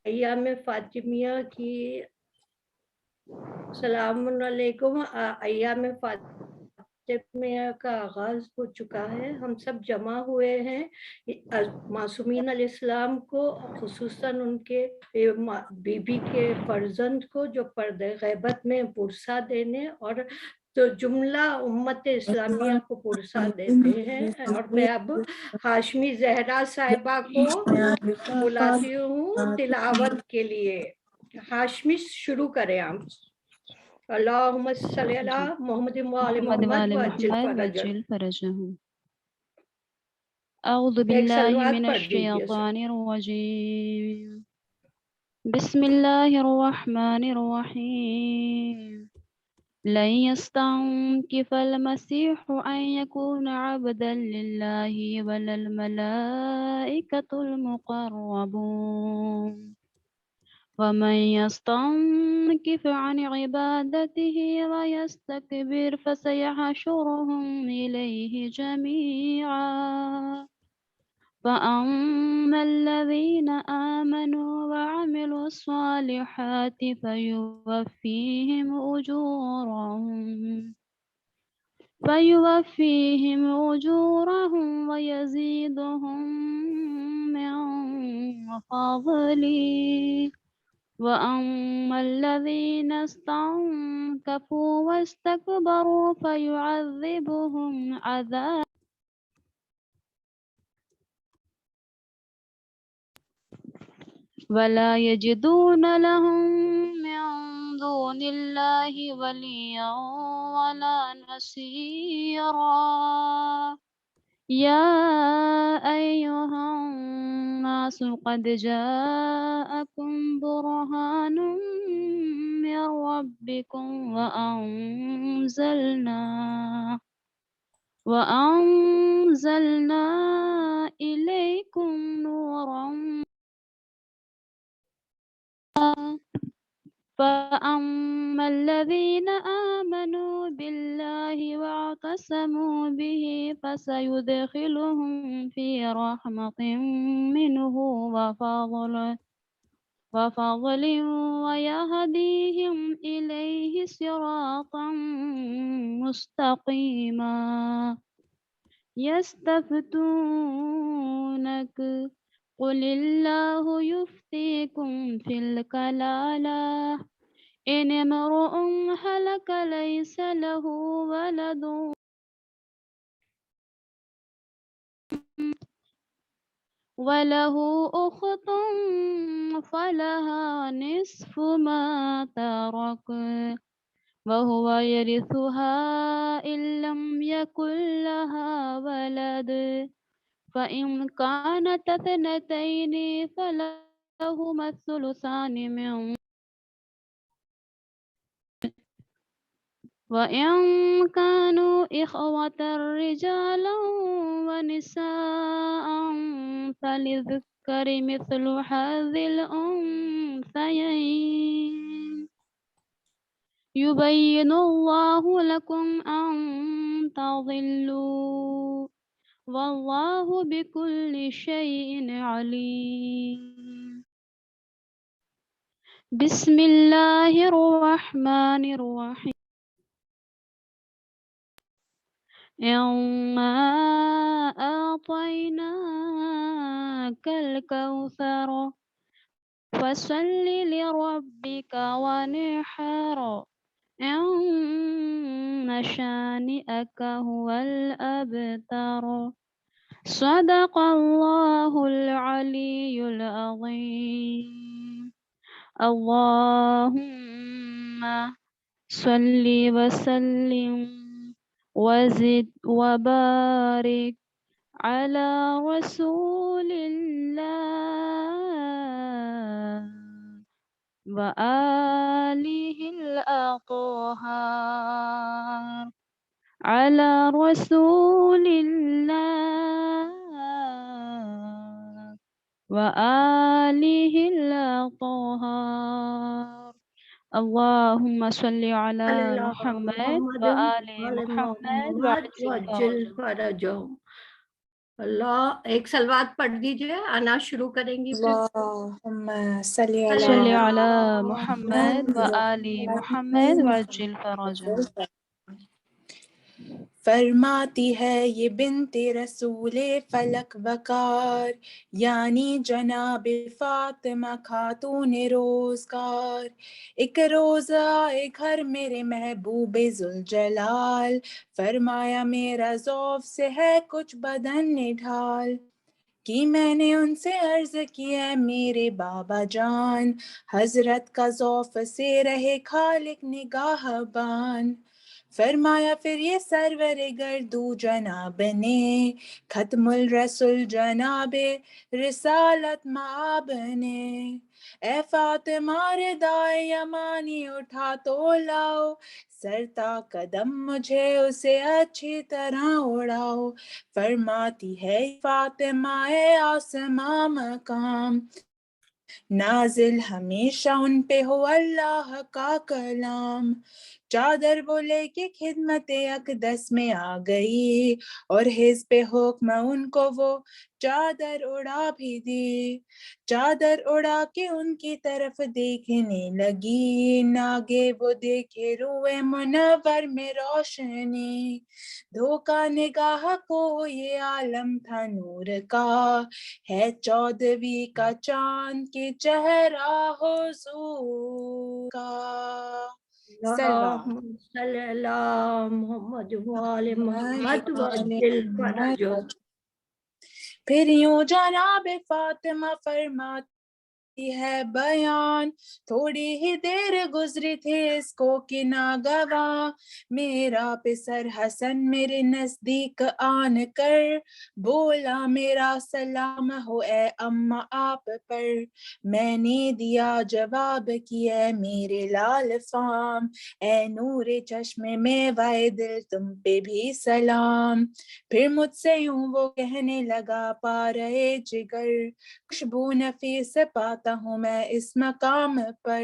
ایام فاطمیہ کی السلام علیکم. ایام فاطمیہ کا آغاز ہو چکا ہے. ہم سب جمع ہوئے ہیں معصومین علیہ السلام کو، خصوصاً ان کے بیوی کے فرزند کو جو پردہ غیبت میں پرسا دینے اور تو جملہ امت اسلامیہ کو پرسا دیتے ہیں. اور میں اب ہاشمی زہرا صاحبہ کو بلاتی ہوں تلاوت کے لیے. ہاشمی شروع کریں آپ. اللہم صلی علی محمد وآل محمد وعجل فرجہ. فرجهم. أعوذ ایک بالله سلوات من پڑھ دیجیے سر. الشيطان الرجيم. بسم الله الرحمن الرحيم. لن يستنكف المسيح أن يكون عبدا لله ولا الملائكة المقربون ومن يستنكف عن عبادته ويستكبر فسيحشرهم إليه جميعا. فأما الذين آمنوا وعملوا الصالحات فيوفيهم أجورهم ويزيدهم من فضله. وأما الذين استنكفوا واستكبروا فيعذبهم عذاب ولا يجدون لهم من دون الله وليا ولا نصيرا. يا أيها الناس قد جاءكم برهان من ربكم وأنزلنا إليكم نورا. فأما الذين آمنوا بالله واعتصموا به فسيدخلهم في رحمة منه وفضل ويهديهم إليه صراطا مستقيما. يستفتونك قل الله يفتيكم في الكلالة إن امرؤ هلك ليس له ولد وله أخت فلها نصف ما ترك وهو يرثها إن لم يكن لها ولد فإن كانت اثنتين فلهما الثلثان من وإن كانوا إخوة رجالا ونساء فللذكر مثل حظ الأنثيين. يبين الله لكم أن تضلوا والله بكل شيء عليم. بسم الله الرحمن الرحيم. إنا أعطيناك الكوثر فصل لربك وانحر إن شانئك هو الأبتر. صدق الله العلي العظيم. اللهم صل وسلم وزد وبارك على رسول الله وآله الأطهار. على رسول الله وآله الأطهار. اللهم صل على محمد وآل محمد وعجل وعجل فرجہ. अल्लाह, एक सलवात पढ़ दीजिए, आना शुरू करेंगी फिर। अल्लाहुम्मा सल्ली अला صل अल्लाह على محمد وآل محمد وعجل فرجه. فرماتی ہے یہ بنت رسول فلک وقار، یعنی جناب فاطمہ خاتون روزگار، ایک روز آئے گھر میرے محبوب ذوالجلال، فرمایا میرا ذوف سے ہے کچھ بدن نڈھال، کہ میں نے ان سے عرض کی ہے میرے بابا جان، حضرت کا ذوف سے رہے خالق نگاہ بان، فرمایا پھر یہ سرور گردو جناب نے، ختم الرسول جناب رسالت مآب نے، اے فاطمہ ردائے یمانی اٹھا تو لاؤ، سرتا قدم مجھے اسے اچھی طرح اڑاؤ، فرماتی ہے فاطمہ آسماں مقام، نازل ہمیشہ ان پہ ہو اللہ کا کلام، چادر وہ لے کے خدمت اقدس میں آ گئی، اور حزب حکم ان کو وہ چادر اڑا بھی دی، چادر اڑا کے ان کی طرف دیکھنے لگی، ناگے وہ دیکھے روئے منور میں روشنی، دھوکا نگاہ کو یہ عالم تھا نور کا، ہے 14ویں کا چاند کے چہرہ حضور کا، سلوات اللهم صل على محمد وآل محمد وعجل فرجه. پھر یوں جناب فاطمہ فرماتی ہے بیان، تھوڑی ہی دیر گزری تھی اس کو کہ ناگواں میرا پسر حسن میرے نزدیک آن کر بولا میرا سلام ہو اے اماں آپ پر، میں نے دیا جواب کہ اے میرے لال فام، اے نور چشم میں وائے دل تم پہ بھی سلام، پھر مجھ سے یوں وہ کہنے لگا پا رہے جگر، خوشبو نفیس پاتا ہوں میں اس مقام پر،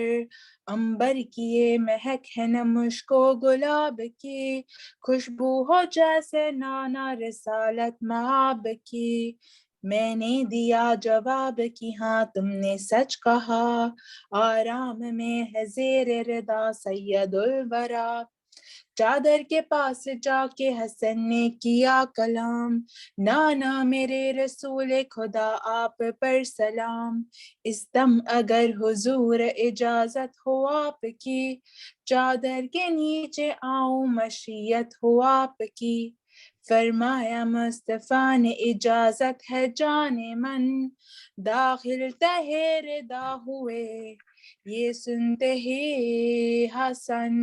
عنبر کی یہ مہک ہے نہ مشک و گلاب کی، خوشبو ہو جیسے نانا رسالت مآب کی، میں نے دیا جواب کہ ہاں تم نے سچ کہا، آرام میں ہے زیر رضا سید الورا، چادر کے پاس جا کے حسن نے کیا کلام، نانا میرے رسول خدا آپ پر سلام، اس دم اگر حضور اجازت ہو آپ کی، چادر کے نیچے آؤں مشیت ہو آپ کی، فرمایا مصطفیٰ نے اجازت ہے جان من، داخل تہے ردا ہوئے یہ سنتے ہی حسن،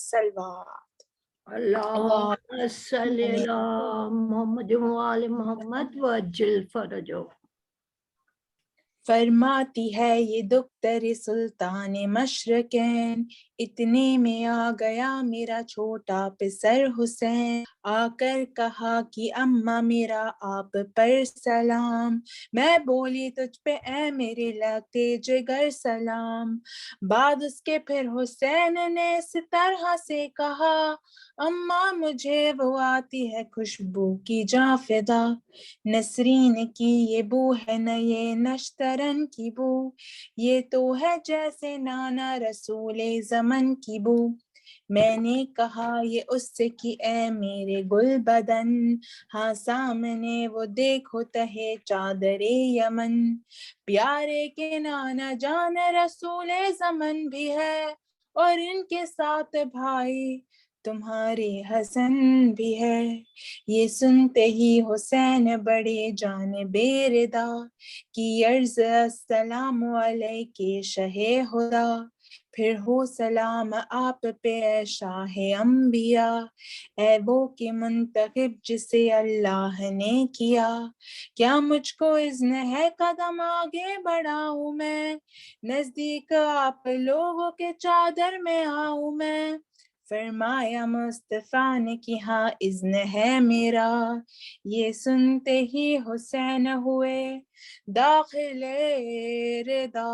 سلوات اللهم صل على محمد وآل محمد وعجل فرجه. فرماتی ہے یہ دختر سلطان مشرقین، اتنے میں آ گیا میرا چھوٹا پسر حسین، آ کر کہا کہ اماں میرا آپ پر سلام، میں بولی تجھ پہ اے میرے لگتے جگر سلام، بعد اس کے پھر حسین نے اس طرح سے کہا، اماں مجھے وہ آتی ہے خوشبو کی جاں فدا، نسرین کی یہ بو ہے نہ یہ نشترن کی بو، یہ تو ہے جیسے نانا رسول زمن کی بو، میں نے کہا یہ اس سے کہ اے میرے گل بدن، ہاں سامنے وہ دیکھو تہے چادر یمن، پیارے کے نانا جان رسول زمن بھی ہے، اور ان کے ساتھ بھائی تمہارے حسن بھی ہے، یہ سنتے ہی حسین بڑے جانب ردا کی عرض السلام علیکہ شہ خدا، پھر ہو سلام آپ پہ اے شاہ انبیاء، اے وہ کہ منتخب جسے اللہ نے کیا، کیا مجھ کو اذن ہے قدم آگے بڑھاؤں میں، نزدیک آپ لوگوں کے چادر میں آؤں میں، فرمایا مصطفیٰ نے کہ ہاں اذن ہے میرا، یہ سنتے ہی حسین ہوئے داخل ردا،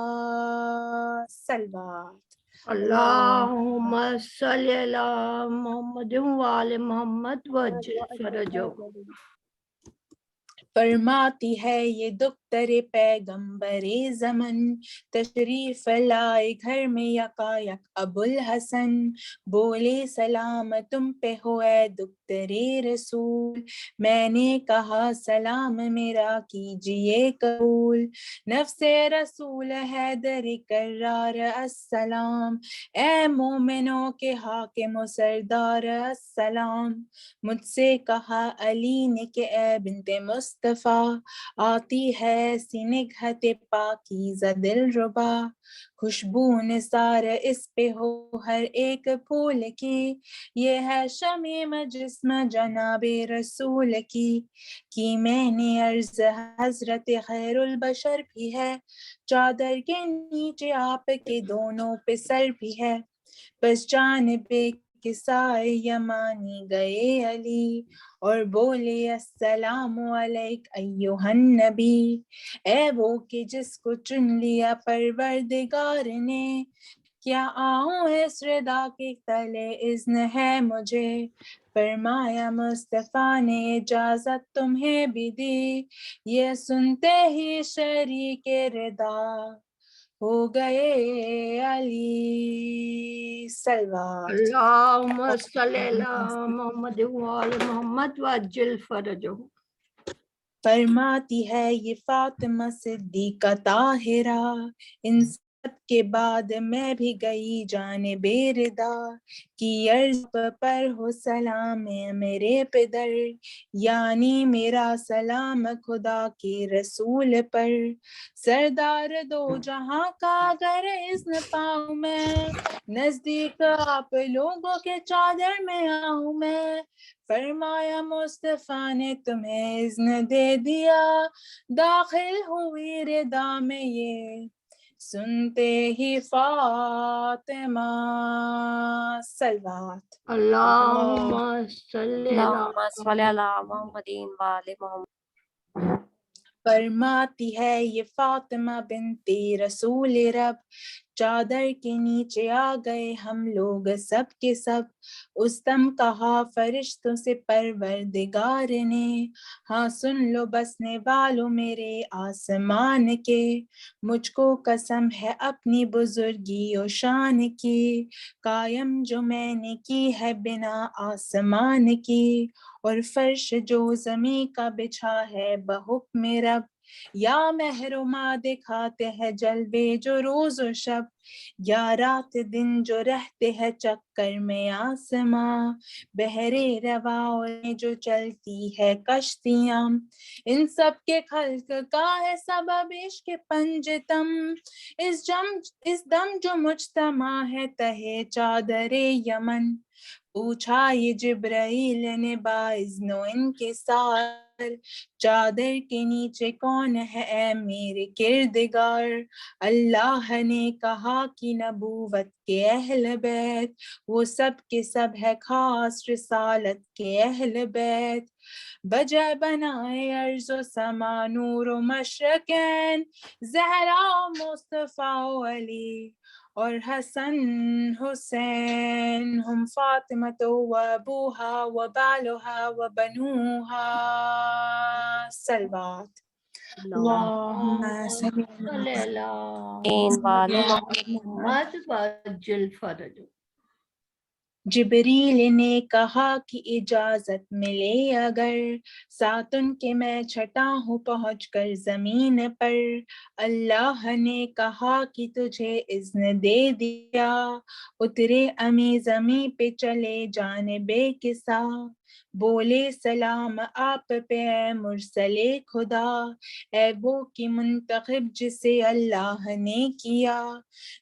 سلوات اللهم صل على محمد وآل محمد وعجل فرجه. فرماتی ہے یہ دختر پیغمبر زمن، تشریف لائے گھر میں یکا یک ابو الحسن، بولے سلام تم پہ ہو اے دختر رسول، میں نے کہا سلام میرا کیجئے قبول، نفس رسول حیدر کرار السلام، اے مومنوں کے حاکم و سردار السلام، مجھ سے کہا علی نے کہ اے بنت مصطفیٰ، آتی ہے سی نگہت پاکیزہ دل ربا، خوشبو نثار اس پہ ہو ہر ایک پھول کی، یہ ہے شمیم جسم جناب رسول کی میں نے عرض حضرت خیر البشر بھی ہے، چادر کے نیچے آپ کے دونوں پہ سر بھی ہے، بس جانب کسائے یمانی گئے علی اور بولے السلام علیک ایہا النبی، اے وہ کہ جس کو چن لیا پروردگار نے، کیا آؤں اس ردا کے تلے اذن ہے مجھے، فرمایا مصطفیٰ نے اجازت تمہیں بھی دی، یہ سنتے ہی شریک ردا ہو گئے علی، صلوات۔ اللہم صلی علی محمد وآل محمد وعجل فرجہ۔ فرماتی ہے یہ فاطمہ صدیقہ طاہرہ، ان سب کے بعد میں بھی گئی جانب ردا، کی عرض پر ہو سلام میرے پدر، یعنی میرا سلام خدا کے رسول پر، سردار دو جہاں کا اگر اذن پاؤں میں، نزدیک آپ لوگوں کے چادر میں آؤں میں، فرمایا مصطفیٰ نے تمہیں اذن دے دیا، داخل ہوئی ردا میں یہ سنتے ہی فاطمہ، صلوات۔ اللہم صلی اللہم علی صلی علی محمد وآل محمد۔ فرماتی ہے یہ فاطمہ بنت رسول رب، چادر کے نیچے آ گئے ہم لوگ سب کے سب، اس دم کہا فرشتوں سے پروردگار نے، ہاں سن لو بسنے والوں میرے آسمان کے، مجھ کو قسم ہے اپنی بزرگی و شان کی، قائم جو میں نے کی ہے بنا آسمان کی، اور فرش جو زمین کا بچھا ہے بحکم رب، یا محرما دکھاتے ہیں جلوے جو روز و شب، یا رات دن جو رہتے ہیں چکر میں آسماں، بحرے رواں جو چلتی ہے کشتیاں، ان سب کے خلق کا ہے سبب عشق پنجتم، اس دم جو مجتمع ہے تہے چادر یمن، پوچھا یہ جبرائیل نے باذن و انکسار، چادر کے نیچے کون ہے اے میرے کردگار، اللہ نے کہا کہ نبوت کے اہل بیت، وہ سب کے سب ہے خاص رسالت کے اہل بیت، بجائے بنائے ارض و سما نور و مشرقین، زہرا و مصطفیٰ و علی اور حسن حسین، ہم فاطمہ و ابوہا و بالہا و بنوہا، صلوات۔ اللہم صلی صلی علی وآل محمد محمد۔ محمد وعجل فرجہ۔ جبریل نے کہا کہ اجازت ملے اگر، ساتھ ان کے میں چھٹا ہوں پہنچ کر زمین پر، اللہ نے کہا کہ تجھے اذن دے دیا، اترے امی زمین پہ چلے جانب کسا، بولے سلام آپ پہ اے مرسل خدا، اے وہ کی منتخب جسے اللہ نے کیا،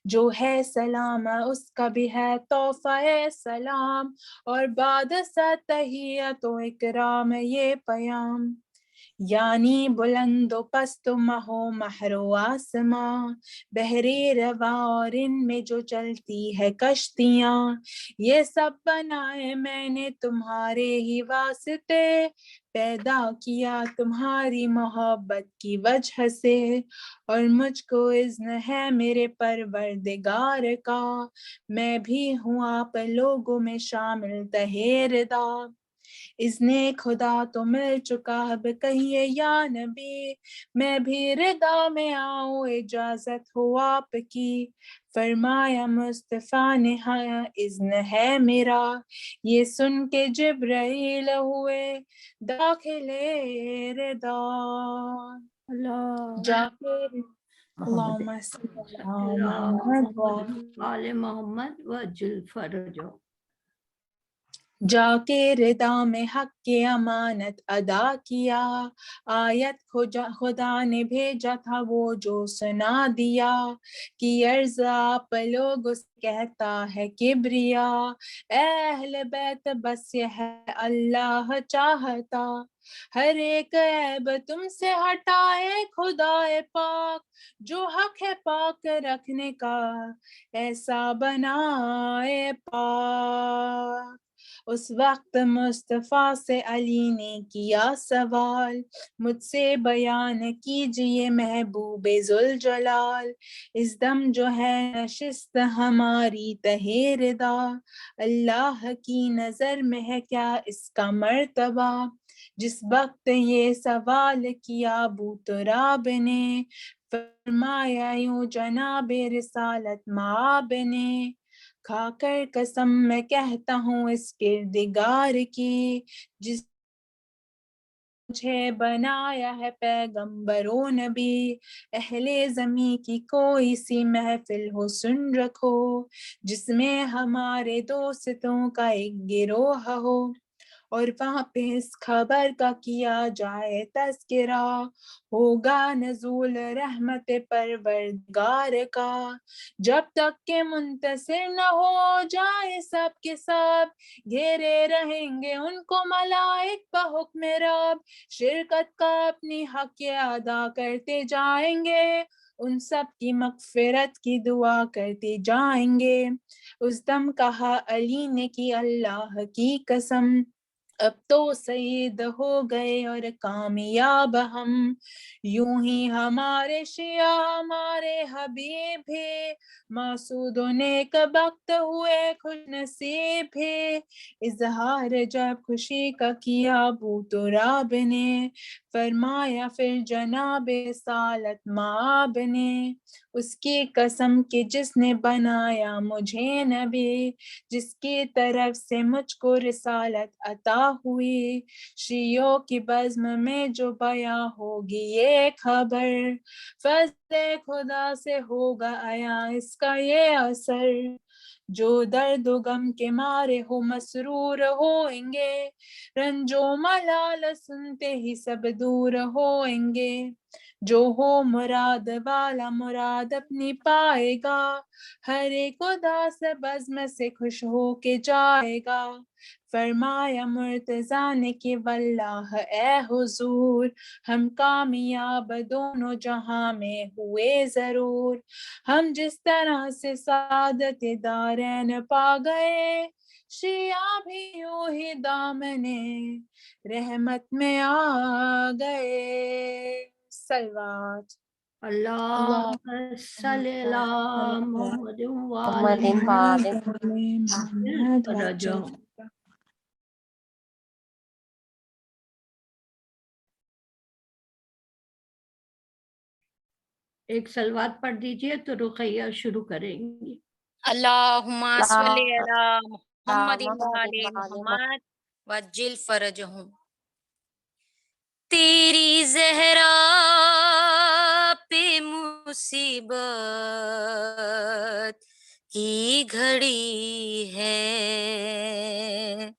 جو ہے سلام اس کا بھی ہے تحفہ سلام، اور بعد تحیت و اکرام یہ پیام، یعنی بلند و پست و مہ و مہر و آسماں، بحری رواں اور ان میں جو چلتی ہے کشتیاں، یہ سب بنائے میں نے تمہارے ہی واسطے، پیدا کیا تمہاری محبت کی وجہ سے، اور مجھ کو اذن ہے میرے پروردگار کا، میں بھی ہوں آپ لوگوں میں شامل تہے ردا، इज़्ने खुदा तो मिल चुका, अब कहिए या नबी मैं भी रिदा में आऊँ, इजाजत हो आपकी। फरमाया मुस्तफ़ा ने हाँ इज़्न है मेरा, ये सुन के जिब्राइल हुए दाखिले रिदा। अल्लाह जाके अल्लाहुम्मा सल्ली अला मुहम्मद व वाले मोहम्मद व जुल फरजो। जाके रिदा में हक के अमानत अदा किया, आयत खुदा ने भेजा था वो जो सुना दिया, कि अर्ज़ आप लोग उस कहता है किब्रिया, अहले बैत बस ये है अल्लाह चाहता, हर एक ऐब तुमसे हटाए खुदाए पाक, जो हक है पाक रखने का ऐसा बनाए पाक। उस वक्त मुस्तफ़ा से अली ने किया सवाल, मुझसे बयान कीजिए महबूबे जुल जलाल, इस दम जो है नशिस्त हमारी तहेरदा, अल्लाह की नजर में है क्या इसका मर्तबा। जिस वक्त ये सवाल किया अबू तुराब ने, फरमाया यूं जनाबे रिसालत माब ने, खाकर कसम मैं कहता हूँ इस किरदिगार की, जिस मुझे बनाया है पैगंबरों नबी, अहले ज़मी की कोई सी महफिल हो सुन रखो, जिसमें हमारे दोस्तों का एक गिरोह हो, और वहाँ पे इस खबर का किया जाए तज़किरा, होगा नज़ूल रहमत परवरदिगार का, जब तक के मुंतसिर न हो जाए सब के सब, घेरे रहेंगे उनको मलाइक बहुक्म रब, शिरकत का अपनी हक अदा करते जाएंगे, उन सब की मगफिरत की दुआ करते जाएंगे। उस दम कहा अली ने कि अल्लाह की कसम, अब तो सईद हो गए और कामयाब हम, यूं ही हमारे शिया हमारे हबीब भी, मासूदों ने कबख्त हुए खुश नसीब भी, इजहार जब खुशी का किया अबू तुराब ने, फरमाया फिर जनाबे सालत माब ने, उसकी कसम कि जिसने बनाया मुझे नबी, जिसकी तरफ से मुझको रिसालत अता हुई, शियों की बज़्म में जो बयां होगी ये खबर, फज़्ल खुदा से होगा आया इसका ये असर, जो दर्द गम के मारे हो मसरूर होएंगे, रंजो मलाल सुनते ही सब दूर होएंगे, जो हो मुराद वाला मुराद अपनी पाएगा, हर एक उदास बज़्म से खुश हो के जाएगा। फरमाया मुर्तज़ा ने कि वल्लाह ए हुजूर, हम कामयाब दोनों जहां में हुए जरूर, हम जिस तरह से सादत दारैन पा गए, शिया भी यूं ही दामने रहमत में आ गए। सलवात अल्लाह सल्ली अला मोहम्मद वाले मोहम्मद वाले मोहम्मद फरजो। एक सलवात पढ़ दीजिए तो रुक़ैया शुरू करेंगी। अल्लाहुम्मा सल्ली अला मुहम्मदिन व मोहम्मद आले वाले मुहम्मद वज्जिल फरजहुम। तेरी ज़हरा पे मुसीबत की घड़ी है,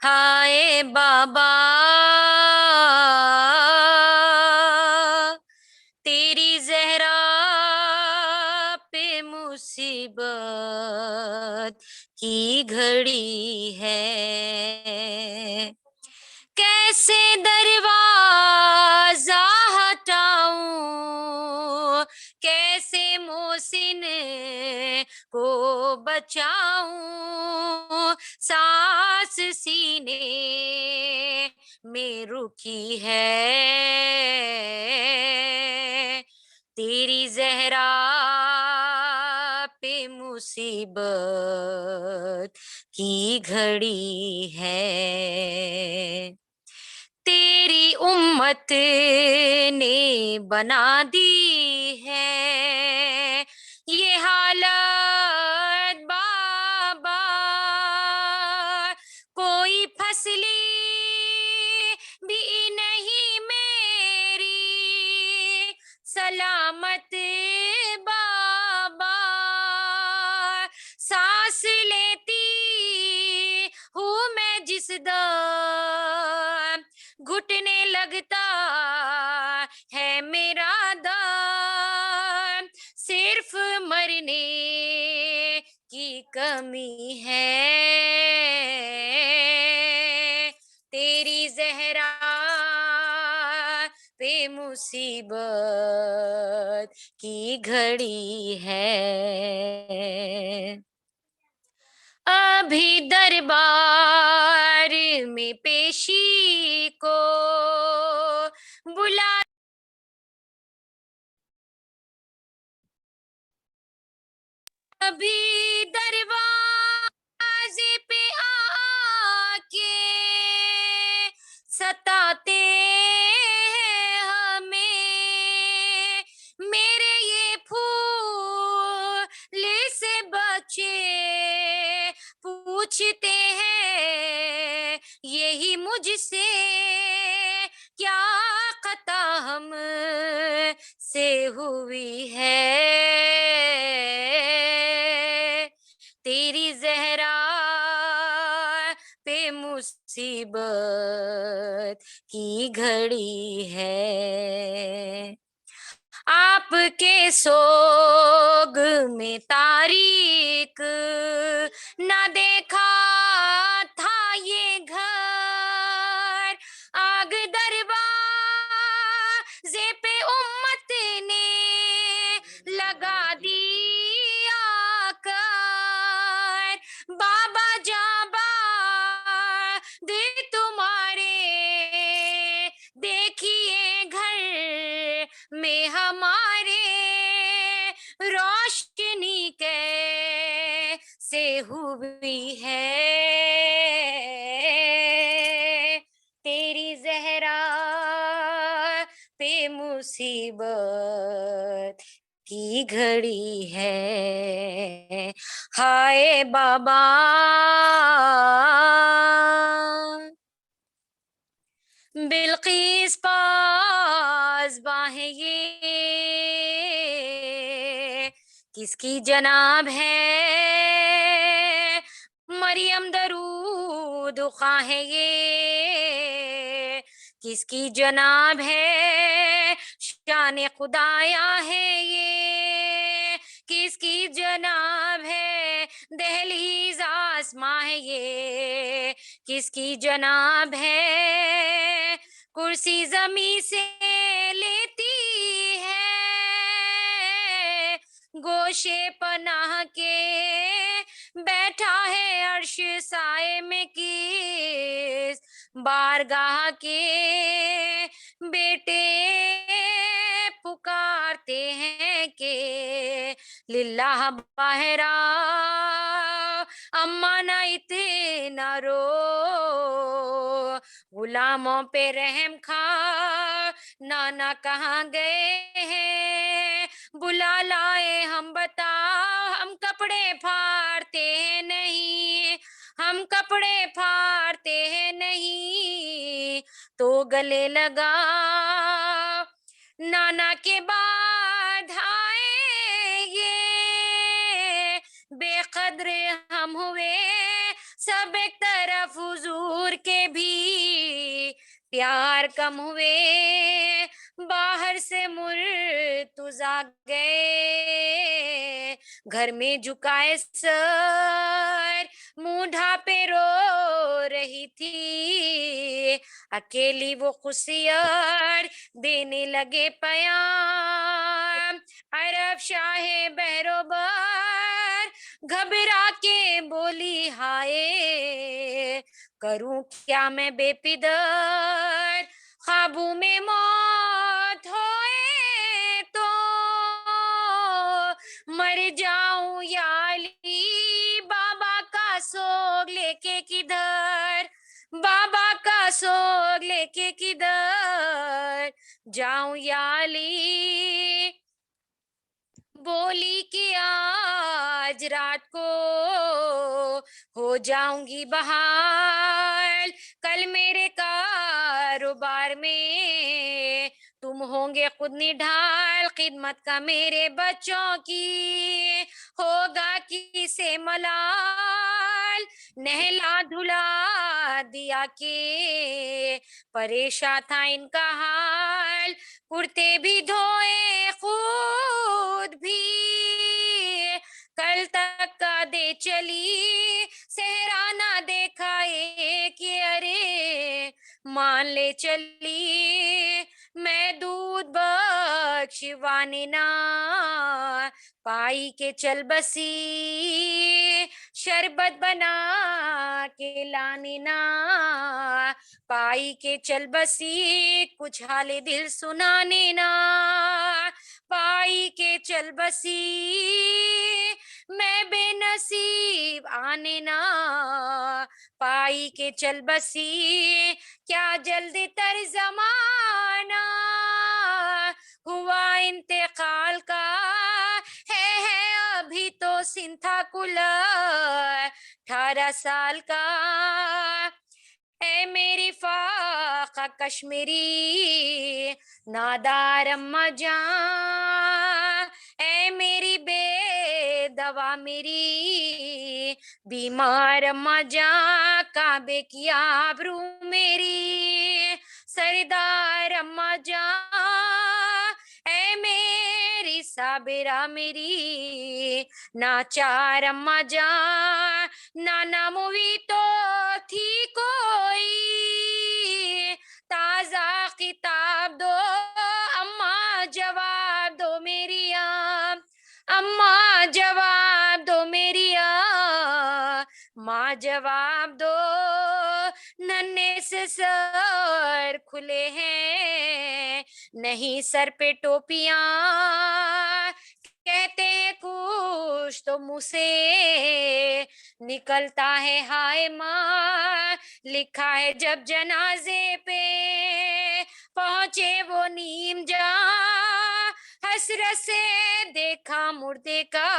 हाय बाबा तेरी ज़हरा पे मुसीबत की घड़ी है, कैसे दरवाजा हटाऊं, कैसे मोहसिन को बचाऊं, सांस सीने में रुकी है, तेरी ज़हरा पे मुसीबत की घड़ी है। तेरी उम्मत ने बना दी है ये हालत बाबा, कोई फसली भी नहीं मेरी सलामत बाबा। सांस लेती हूँ मैं जिस दम, घुटने लगता है मेरा दम, सिर्फ मरने की कमी है। तेरी ज़हरा पे मुसीबत की घड़ी है। अभी दरबार में पेशी को बुला, अभी दरवाजे पे आके सताते हैं हमें, मेरे ये फूल से बचे पूछते हैं यही मुझसे, क्या खता हम से हुई है। तेरी ज़हरा पे मुसीबत की घड़ी है। आपके सोग में तारीख ना देखा था ये घर, आग दरवाजे पे उम्मत ने लगा दी आकर, बाबा जाबा दे तुम्हारे देखिए घर में हमारे रोशनी कैसे हुई है। तेरी ज़हरा पे मुसीबत की घड़ी है। हाय बाबा, बिल्किस पास बाहें ये किसकी जनाब है, मरियम दरूद ख़्वाह ये किसकी जनाब है, शान खुदाया है ये किसकी जनाब है, दहलीज़ आसमां है ये किसकी जनाब है, कुर्सी ज़मीं से लेती है गोशे पनाह के, बैठा है अर्श साए में किस बारगाह के, बेटे पुकारते हैं के लिल्लाह बाहरा, अम्मा ना इतना रो, गुलामों पे रहम खा, नाना कहाँ गए हैं, बुला लाए हम बताओ, हम कपड़े फाड़ते हैं नहीं, हम कपड़े फाड़ते हैं नहीं, तो गले लगा नाना के बाद आएंगे, बेकद्र हम हुए सब एक तरफ हुजूर के भी प्यार कम हुए, बाहर से मुर्तजा गए, घर में झुकाए सर मुंह ढापे रो रही थी, अकेली वो खुशियार देने लगे पयाम, अरब शाहे बहरोबर घबरा के बोली हाय, करूं क्या मैं बेपिदर, ख्वाबों में मौत होए तो मर जाऊं या लेके किधर, बाबा का सोग लेके किधर जाऊं या अली। बोली कि आज रात को हो जाऊंगी बहाल, कल मेरे कारोबार में तुम होंगे खुद निढाल, खिदमत का मेरे बच्चों की होगा किसे मलाल, नहला धुला दिया के परेशान था इनका हाल, कुर्ते भी धोए खुद भी कल तक का दे चली, सेहरा ना देखा एक ये अरे मान ले चली, मैं दूध बख्शवाने ना पाई के चल बसी, शरबत बना के लाने ना पाई के चल बसी, कुछ हाले दिल सुनाने ना पाई के चल बसी, मैं बेनसीब आने ना पाई के चल बसी, क्या जल्दी तर जमाना हुआ इंतकाल का, है अभी तो सिंथा कुल 18 साल का, है मेरी फाका कश्मीरी नादार अम्मा जान, है मेरी बेदवा मेरी बीमार अम्मा जान, काबे की आबरू मेरी सरदार अम्मा जान, है मेरी साबिरा मेरी नाचार अम्मा जान, नाना मूवी तो थी कोई ताजा किताब दो, अम्मा जवाब दो मेरी अम्मा जवाब दो मेरी माँ जवाब दो, नन्हे से सर खुले हैं नहीं सर पे टोपियां, कहते हैं कुछ तो मुँह से निकलता है हाय माँ, लिखा है जब जनाजे पे पहुंचे वो नीम जहां, हसरत से देखा मुर्दे का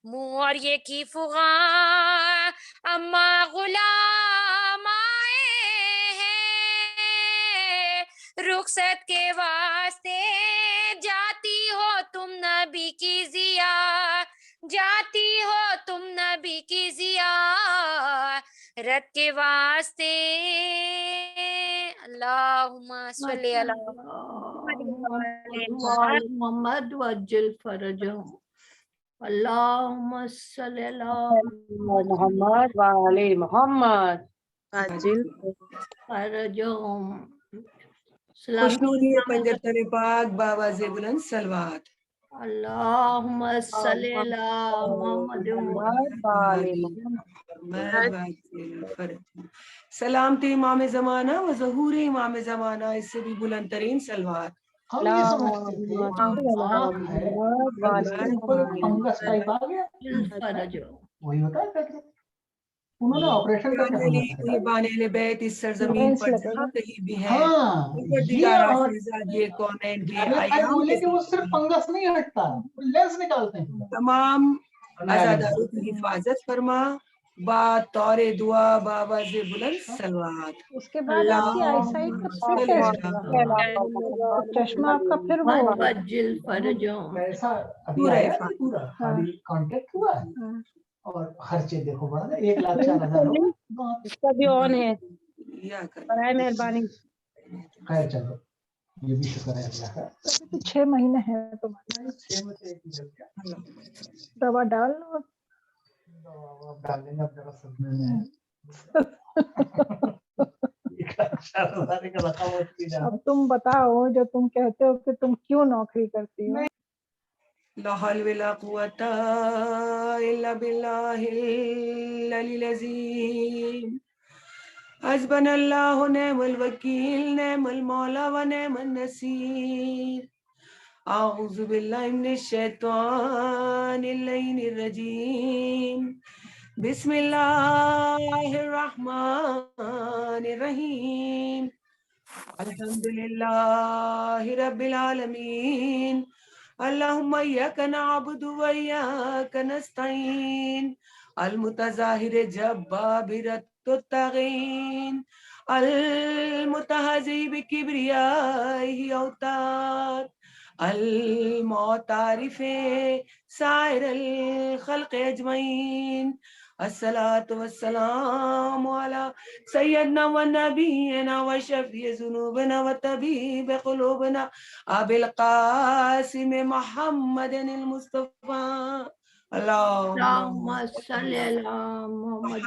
मुंह और ये की फुगा, अम्मा गुलाम आए हैं रुखसत के वास्ते, जाती हो तुम नबी की जिया, जाती हो तुम नबी की जिया रत के वास्ते, अल्लाहुम्मा सल्ली अला मोहम्मद वज्जिल फरजहम, अल्लाहुम्मा सल्ली अला मोहम्मद वाले मोहम्मद आजिल फरजहम। खुशनूरी पंजतन पाक बाबा से बुलंद सलवात। अल्लाहुम्मा सल्ली अला मुहम्मद वाले सलामती इमाम ज़माना व ज़हूर इमाम ज़माना, इससे भी बुलंद तरीन सलवात। हम ये समझते थे फंगस टाइप आ गया, वही होता है क्या? उन्होंने ऑपरेशन करके बैत इस सरजमीन पर जहाँ कहीं भी है, बोले कि वो सिर्फ फंगस नहीं हटता, लेंस निकालते हैं। तमाम आज़ादारों की हिफाजत फरमा, बात तौरे दुआ बाबा से बुलंद सलवात। उसके बाद आपकी आईसाइट का फिर टेस्ट हुआ, चश्मा आपका फिर वो वज्जिल फरजहम। पैसा अभी आया है पूरा, अभी कांटेक्ट हुआ है और खर्चे देखो बढ़ा ना, 1,04,000 इसका भी ऑन है, या कर बराए मेहरबानी। खैर चलो, ये भी शुक्र है अल्लाह का। तो 6 महीने है तुम्हारे, 6 में से एक निकल गया, दवा डाल लो। डाल देंगे अब जरा सदमे में। 1,04,000 का रखा हुआ चीज है। अब तुम बताओ, जो तुम कहते हो कि तुम क्यों नौकरी करती हो। ला हौल वला कुव्वता इल्ला बिल्लाहिल अलील अज़ीम। हस्बनल्लाहु व निअमल वकील, निअमल मौला व निअमन नसीर। आऊज़ु बिल्लाहि मिनश शैतानिर रजीम। बिस्मिल्लाहिर्रहमानिर्रहीम अल्हम्दुलिल्लाहि रब्बिल आलमीन अल्लाहुम्मा इय्याका नअबुदु व इय्याका नस्तईन المتظاهر جبابرة الطاغين المتهزئ بكبريائه أوتاد المعترف سائر الخلق أجمعين الصلاة والسلام على سيدنا ونبينا وشفيع ذنوبنا وطبيب قلوبنا أبي القاسم محمد المصطفى اللهم صل على محمد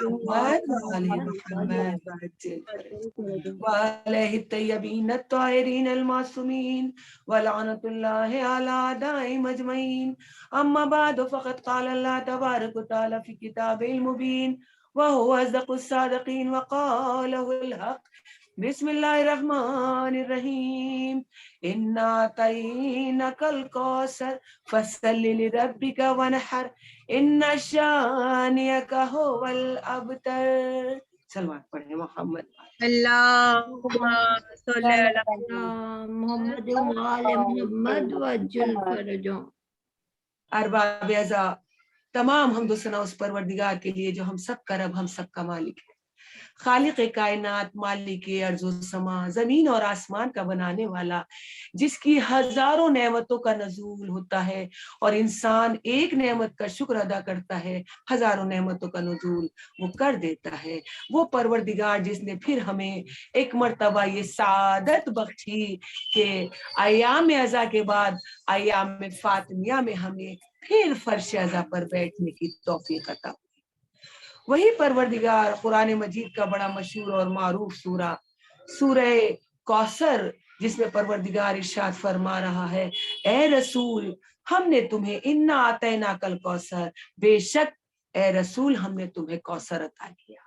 وعليه الطيبين الطاهرين المعصومين ولعنة الله على أعدائهم أجمعين أما بعد فقد قال الله تبارك وتعالى في كتابه المبين وهو أصدق الصادقين وقاله الحق بسم الله الرحمن الرحيم إنا أعطيناك الكوثر فصل لربك وانحر إن شانئك هو الأبتر سلوات پڑھیں محمد اللهم صل على محمد وآل محمد وعجل فرجهم. ارباب اعضاء تمام حمد و ثنا اس پروردگار کے لیے جو ہم سب کا رب ہم سب کا مالک ہے، خالق کائنات، مالک ارض و سما، زمین اور آسمان کا بنانے والا، جس کی ہزاروں نعمتوں کا نزول ہوتا ہے اور انسان ایک نعمت کا شکر ادا کرتا ہے، ہزاروں نعمتوں کا نزول وہ کر دیتا ہے۔ وہ پروردگار جس نے پھر ہمیں ایک مرتبہ یہ سعادت بخشی کہ ایام اعضاء کے بعد ایام فاطمیہ میں ہمیں پھر فرش اعضاء پر بیٹھنے کی توفیق عطا، وہی پروردگار قرآن مجید کا بڑا مشہور اور معروف سورہ سورہ کوثر، جس میں پروردگار ارشاد فرما رہا ہے، اے رسول ہم نے تمہیں انا آتیناک الکوثر، بے شک اے رسول ہم نے تمہیں کوثر عطا کیا،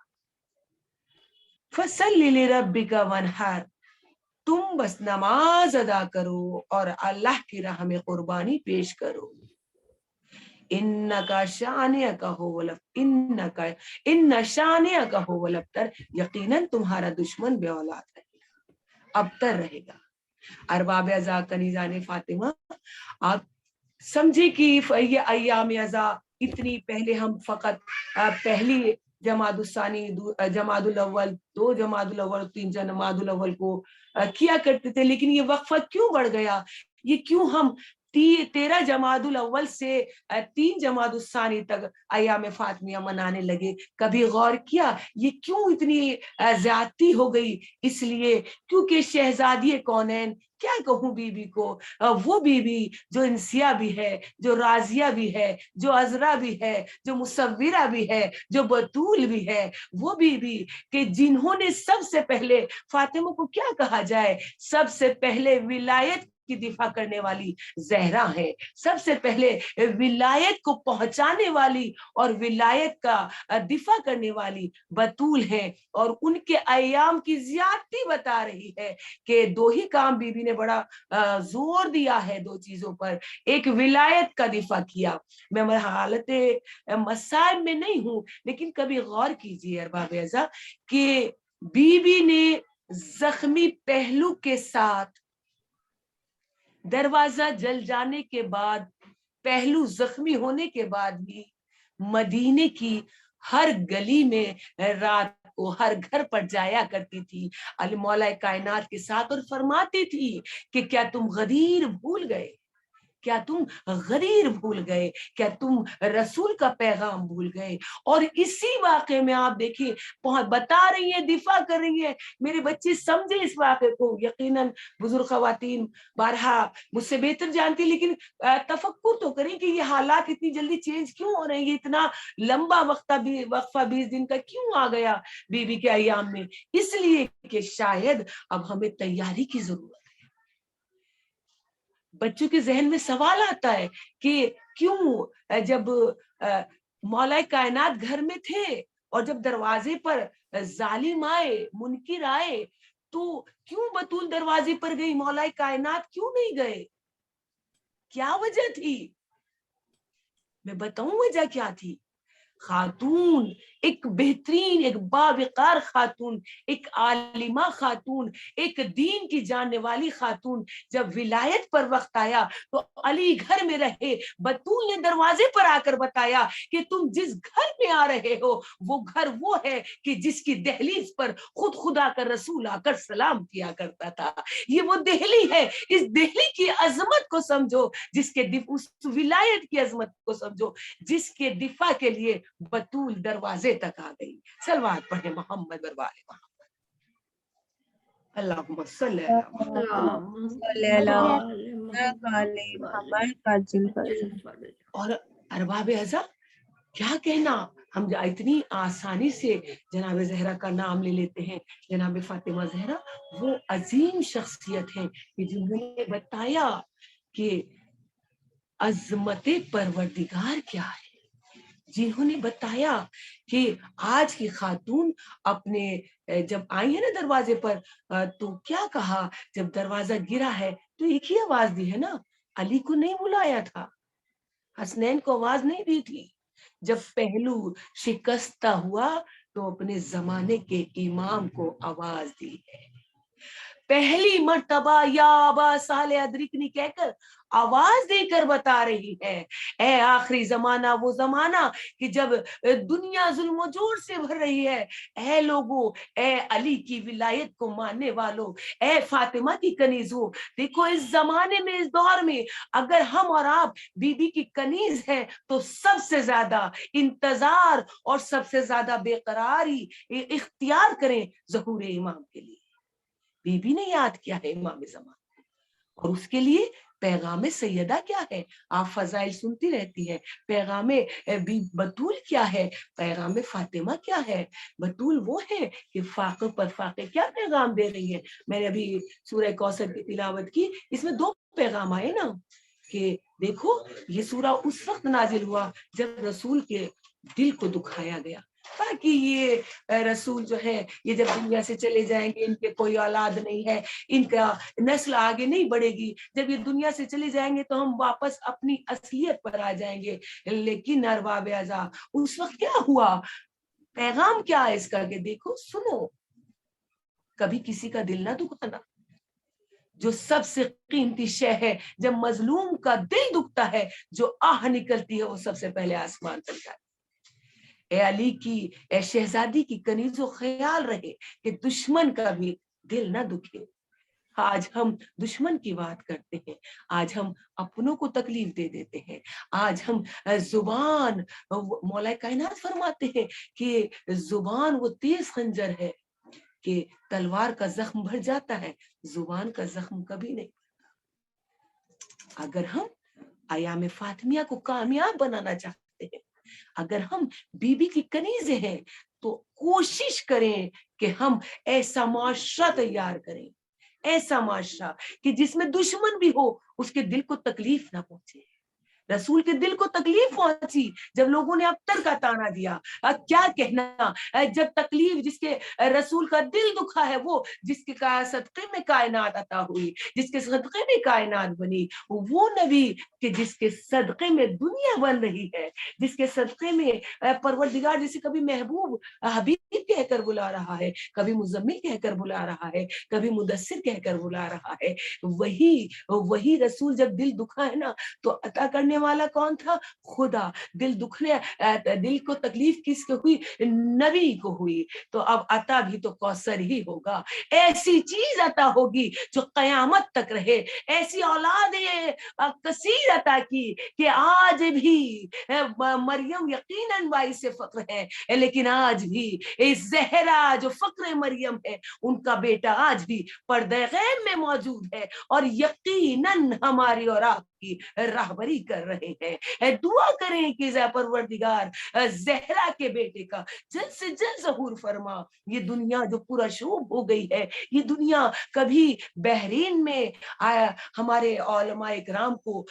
فصلی لربک وانحر، تم بس نماز ادا کرو اور اللہ کی راہ میں قربانی پیش کرو، انکا شانئک هو الابتر، یقیناً تمہارا دشمن بے اولاد رہے گا، ابتر رہے گا۔ ارباب اعضاء کنیزان فاطمہ، آپ سمجھے کہ یہ ایام اعضاء اتنی پہلے ہم فقط پہلی جمادی الثانی، جمادی الاول، 2 جمادی الاول، 3 جمادی الاول کو کیا کرتے تھے، لیکن یہ وقفہ کیوں بڑھ گیا؟ یہ کیوں ہم 13 جمادی الاول سے 3 جمادی الثانی تک ایام فاطمیہ منانے لگے؟ کبھی غور کیا یہ کیوں اتنی زیادتی ہو گئی؟ اس لیے کیونکہ شہزادی کونین، کیا کہوں بی بی کو، وہ بی بی جو انسیہ بھی ہے، جو راضیہ بھی ہے، جو عذرا بھی ہے، جو مصورہ بھی ہے، جو بطول بھی ہے، وہ بی بی کہ جنہوں نے سب سے پہلے فاطمہ کو کیا کہا جائے، سب سے پہلے ولایت کی دفاع کرنے والی زہرا ہے، سب سے پہلے ولایت کو پہنچانے والی اور ولایت کا دفاع کرنے والی بطول ہے، اور ان کے ایام کی زیادتی بتا رہی ہے کہ 2 ہی کام بی بی نے بڑا زور دیا ہے، 2 چیزوں پر، ایک ولایت کا دفاع کیا۔ میں حالت مصائب میں نہیں ہوں، لیکن کبھی غور کیجیے ارباب اعضاء کہ بی بی نے زخمی پہلو کے ساتھ دروازہ جل جانے کے بعد، پہلو زخمی ہونے کے بعد بھی مدینے کی ہر گلی میں رات کو ہر گھر پر جایا کرتی تھی مولا کائنات کے ساتھ، اور فرماتی تھی کہ کیا تم غدیر بھول گئے، کیا تم غدیر بھول گئے، کیا تم رسول کا پیغام بھول گئے؟ اور اسی واقعے میں آپ دیکھیں بتا رہی ہیں، دفاع کر رہی ہیں۔ میرے بچے سمجھے اس واقعے کو، یقیناً بزرگ خواتین بارہا مجھ سے بہتر جانتی، لیکن تفکر تو کریں کہ یہ حالات اتنی جلدی چینج کیوں ہو رہے ہیں، یہ اتنا لمبا وقفہ 20 دن کا کیوں آ گیا بی بی کے ایام میں؟ اس لیے کہ شاید اب ہمیں تیاری کی ضرورت ہے۔ بچوں کے ذہن میں سوال آتا ہے کہ کیوں جب مولا کائنات گھر میں تھے اور جب دروازے پر ظالم آئے، منکر آئے، تو کیوں بطول دروازے پر گئی، مولا کائنات کیوں نہیں گئے؟ کیا وجہ تھی؟ میں بتاؤں وجہ کیا تھی؟ خاتون، ایک بہترین، ایک باوقار خاتون، ایک عالمہ خاتون، ایک دین کی جاننے والی خاتون. جب ولایت پر وقت آیا تو علی گھر میں رہے. بطول نے دروازے پر آ کر بتایا کہ تم جس گھر میں آ رہے ہو وہ گھر وہ ہے کہ جس کی دہلیز پر خود خدا کا رسول آ کر سلام کیا کرتا تھا. یہ وہ دہلی ہے. اس دہلی کی عظمت کو سمجھو، جس کے اس ولایت کی عظمت کو سمجھو جس کے دفاع کے لیے بطول دروازے تک آ گئی. صلوات پڑھے محمد اور آل محمد. اللہم صلی اور ارباب اعضا کیا کہنا. ہم اتنی آسانی سے جناب زہرا کا نام لے لیتے ہیں. جناب فاطمہ زہرا وہ عظیم شخصیت ہیں کہ جنہوں نے بتایا کہ عظمت پروردگار کیا ہے، جنہوں نے بتایا کہ آج کی خاتون اپنے جب آئی ہے نا دروازے پر تو کیا کہا. جب دروازہ گرا ہے تو ایک ہی آواز دی ہے نا، علی کو نہیں بلایا تھا، حسنین کو آواز نہیں دی تھی. جب پہلو شکستہ ہوا تو اپنے زمانے کے امام کو آواز دی ہے. پہلی مرتبہ یا ابا صالح ادرکنی کہہ کر آواز دے کر بتا رہی ہے اے آخری زمانہ، وہ زمانہ کہ جب دنیا ظلم و جور سے بھر رہی ہے، اے لوگوں، اے علی کی ولایت کو ماننے والوں، اے فاطمہ کی کنیزوں، دیکھو اس زمانے میں، اس دور میں اگر ہم اور آپ بی بی کی کنیز ہیں تو سب سے زیادہ انتظار اور سب سے زیادہ بے قراری اختیار کریں ظہور امام کے لیے. بی بی نے یاد کیا ہے امام زمان، اور اس کے لیے پیغام سیدہ کیا ہے. آپ فضائل سنتی رہتی ہے. پیغام بطول کیا ہے، پیغام فاطمہ کیا ہے. بطول وہ ہے کہ فاقے پر فاقے کیا پیغام دے رہی ہے. میں نے ابھی سورہ کوثر کی تلاوت کی، اس میں 2 پیغام آئے نا کہ دیکھو یہ سورہ اس وقت نازل ہوا جب رسول کے دل کو دکھایا گیا، تاکہ یہ رسول جو ہے یہ جب دنیا سے چلے جائیں گے، ان کے کوئی اولاد نہیں ہے، ان کا نسل آگے نہیں بڑھے گی، جب یہ دنیا سے چلے جائیں گے تو ہم واپس اپنی اصلیت پر آ جائیں گے. لیکن ارباب اعضا اس وقت کیا ہوا، پیغام کیا ہے اس کا کہ دیکھو سنو، کبھی کسی کا دل نہ دکھانا. جو سب سے قیمتی شے ہے، جب مظلوم کا دل دکھتا ہے جو آہ نکلتی ہے وہ سب سے پہلے آسمان تک جاتی ہے. اے علی کی، اے شہزادی کی کنیزوں، خیال رہے کہ دشمن کا بھی دل نہ دکھے. آج ہم دشمن کی بات کرتے ہیں، آج ہم اپنوں کو تکلیف دے دیتے ہیں، آج ہم زبان، مولا کائنات فرماتے ہیں کہ زبان وہ تیز خنجر ہے کہ تلوار کا زخم بھر جاتا ہے، زبان کا زخم کبھی نہیں. اگر ہم ایام فاطمیہ کو کامیاب بنانا چاہتے ہیں، اگر ہم بی بی کی کنیزیں ہیں تو کوشش کریں کہ ہم ایسا معاشرہ تیار کریں، ایسا معاشرہ کہ جس میں دشمن بھی ہو اس کے دل کو تکلیف نہ پہنچے. رسول کے دل کو تکلیف پہنچی جب لوگوں نے ابتر کا تانا دیا. کیا کہنا، جب تکلیف جس کے رسول کا دل دکھا ہے، وہ جس کے صدقے میں کائنات عطا ہوئی، جس کے صدقے میں کائنات بنی، وہ نبی کہ جس کے صدقے میں دنیا بن رہی ہے، جس کے صدقے میں پروردگار جسے کبھی محبوب حبیب کہہ کر بلا رہا ہے، کبھی مزمل کہہ کر بلا رہا ہے، کبھی مدثر کہہ کر بلا رہا ہے. وہی رسول جب دل دکھا ہے نا تو عطا کرنے والا کون تھا؟ خدا. دل کو تکلیف کس کو ہوئی؟ نبی کو ہوئی. تو اب عطا بھی تو کوثر ہی ہوگا. ایسی چیز عطا ہوگی جو قیامت تک رہے، ایسی اولاد کثیر عطا کی کہ آج بھی مریم یقیناً باعث فخر ہے، لیکن آج بھی زہرا جو فخر مریم ہے ان کا بیٹا آج بھی پردہ غیب میں موجود ہے اور یقیناً ہماری اور آپ کی راہبری کر رہے ہیں. دعا کریں کہ پروردگار زہرا کے بیٹے کا جلد سے جلد ظہور فرما. یہ دنیا جو پورا شوب ہو گئی ہے، یہ دنیا کبھی بحرین میں ہمارے علماء اکرام کو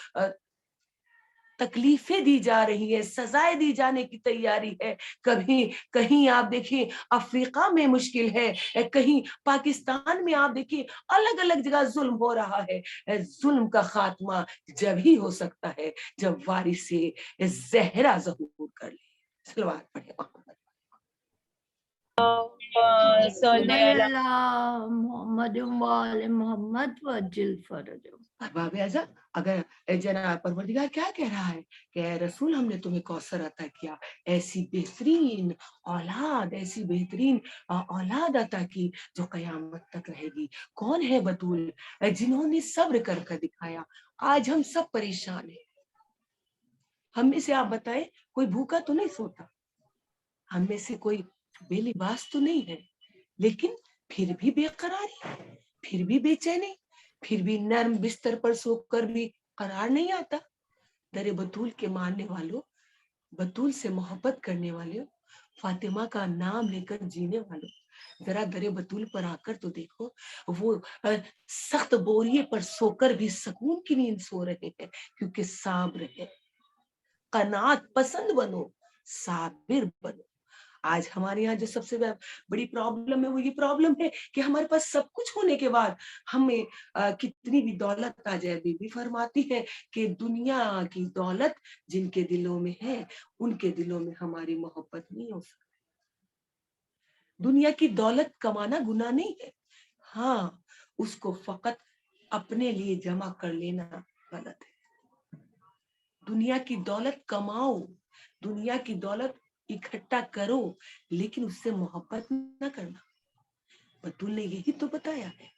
تکلیفیں دی جا رہی ہیں، سزائیں دی جانے کی تیاری ہے، کہیں آپ دیکھیں افریقہ میں مشکل ہے، کہیں پاکستان میں آپ دیکھیں الگ الگ جگہ ظلم ہو رہا ہے. ظلم کا خاتمہ جب ہی ہو سکتا ہے جب وارث زہرا ظہور کر لے. सलवात पढ़े मोहम्मद। मोहम्मद वाले मोहम्मद वजिल फरजो। अहबाब आज़ा, अगर जना परवरदिगार क्या कह रहा है कि ऐ रसूल हमने तुम्हें कौसर अता किया, ऐसी बेहतरीन औलाद, ऐसी बेहतरीन औलाद अता की जो कयामत तक रहेगी। कौन है बतूल? जिन्होंने सब्र कर कर दिखाया। आज हम सब परेशान हैं। हम में से आप बताएं, कोई भूखा तो नहीं सोता, हम में से कोई बेलिबास तो नहीं है, लेकिन फिर भी बेकरारी, फिर भी बेचैनी, फिर भी नर्म बिस्तर पर सोकर भी करार नहीं आता। दरे बतूल के मानने वालों, बतूल से मोहब्बत करने वालों, फातिमा का नाम लेकर जीने वालों, जरा दरे बतूल पर आकर तो देखो, वो सख्त बोरिए पर सोकर भी सुकून की नींद सो रहे हैं, क्योंकि साब्र है। कनात पसंद बनो, साबिर बनो। आज हमारे यहाँ जो सबसे बड़ी प्रॉब्लम है वो ये प्रॉब्लम है कि हमारे पास सब कुछ होने के बाद हमें कितनी भी दौलत आ जाए। बीबी फरमाती है कि दुनिया की दौलत जिनके दिलों में है, उनके दिलों में हमारी मोहब्बत नहीं हो सकती। दुनिया की दौलत कमाना गुनाह नहीं है, हाँ, उसको फकत अपने लिए जमा कर लेना गलत है। दुनिया की दौलत कमाओ, दुनिया की दौलत इकट्ठा करो, लेकिन उससे मोहब्बत न करना। बतूल ने यही तो बताया है।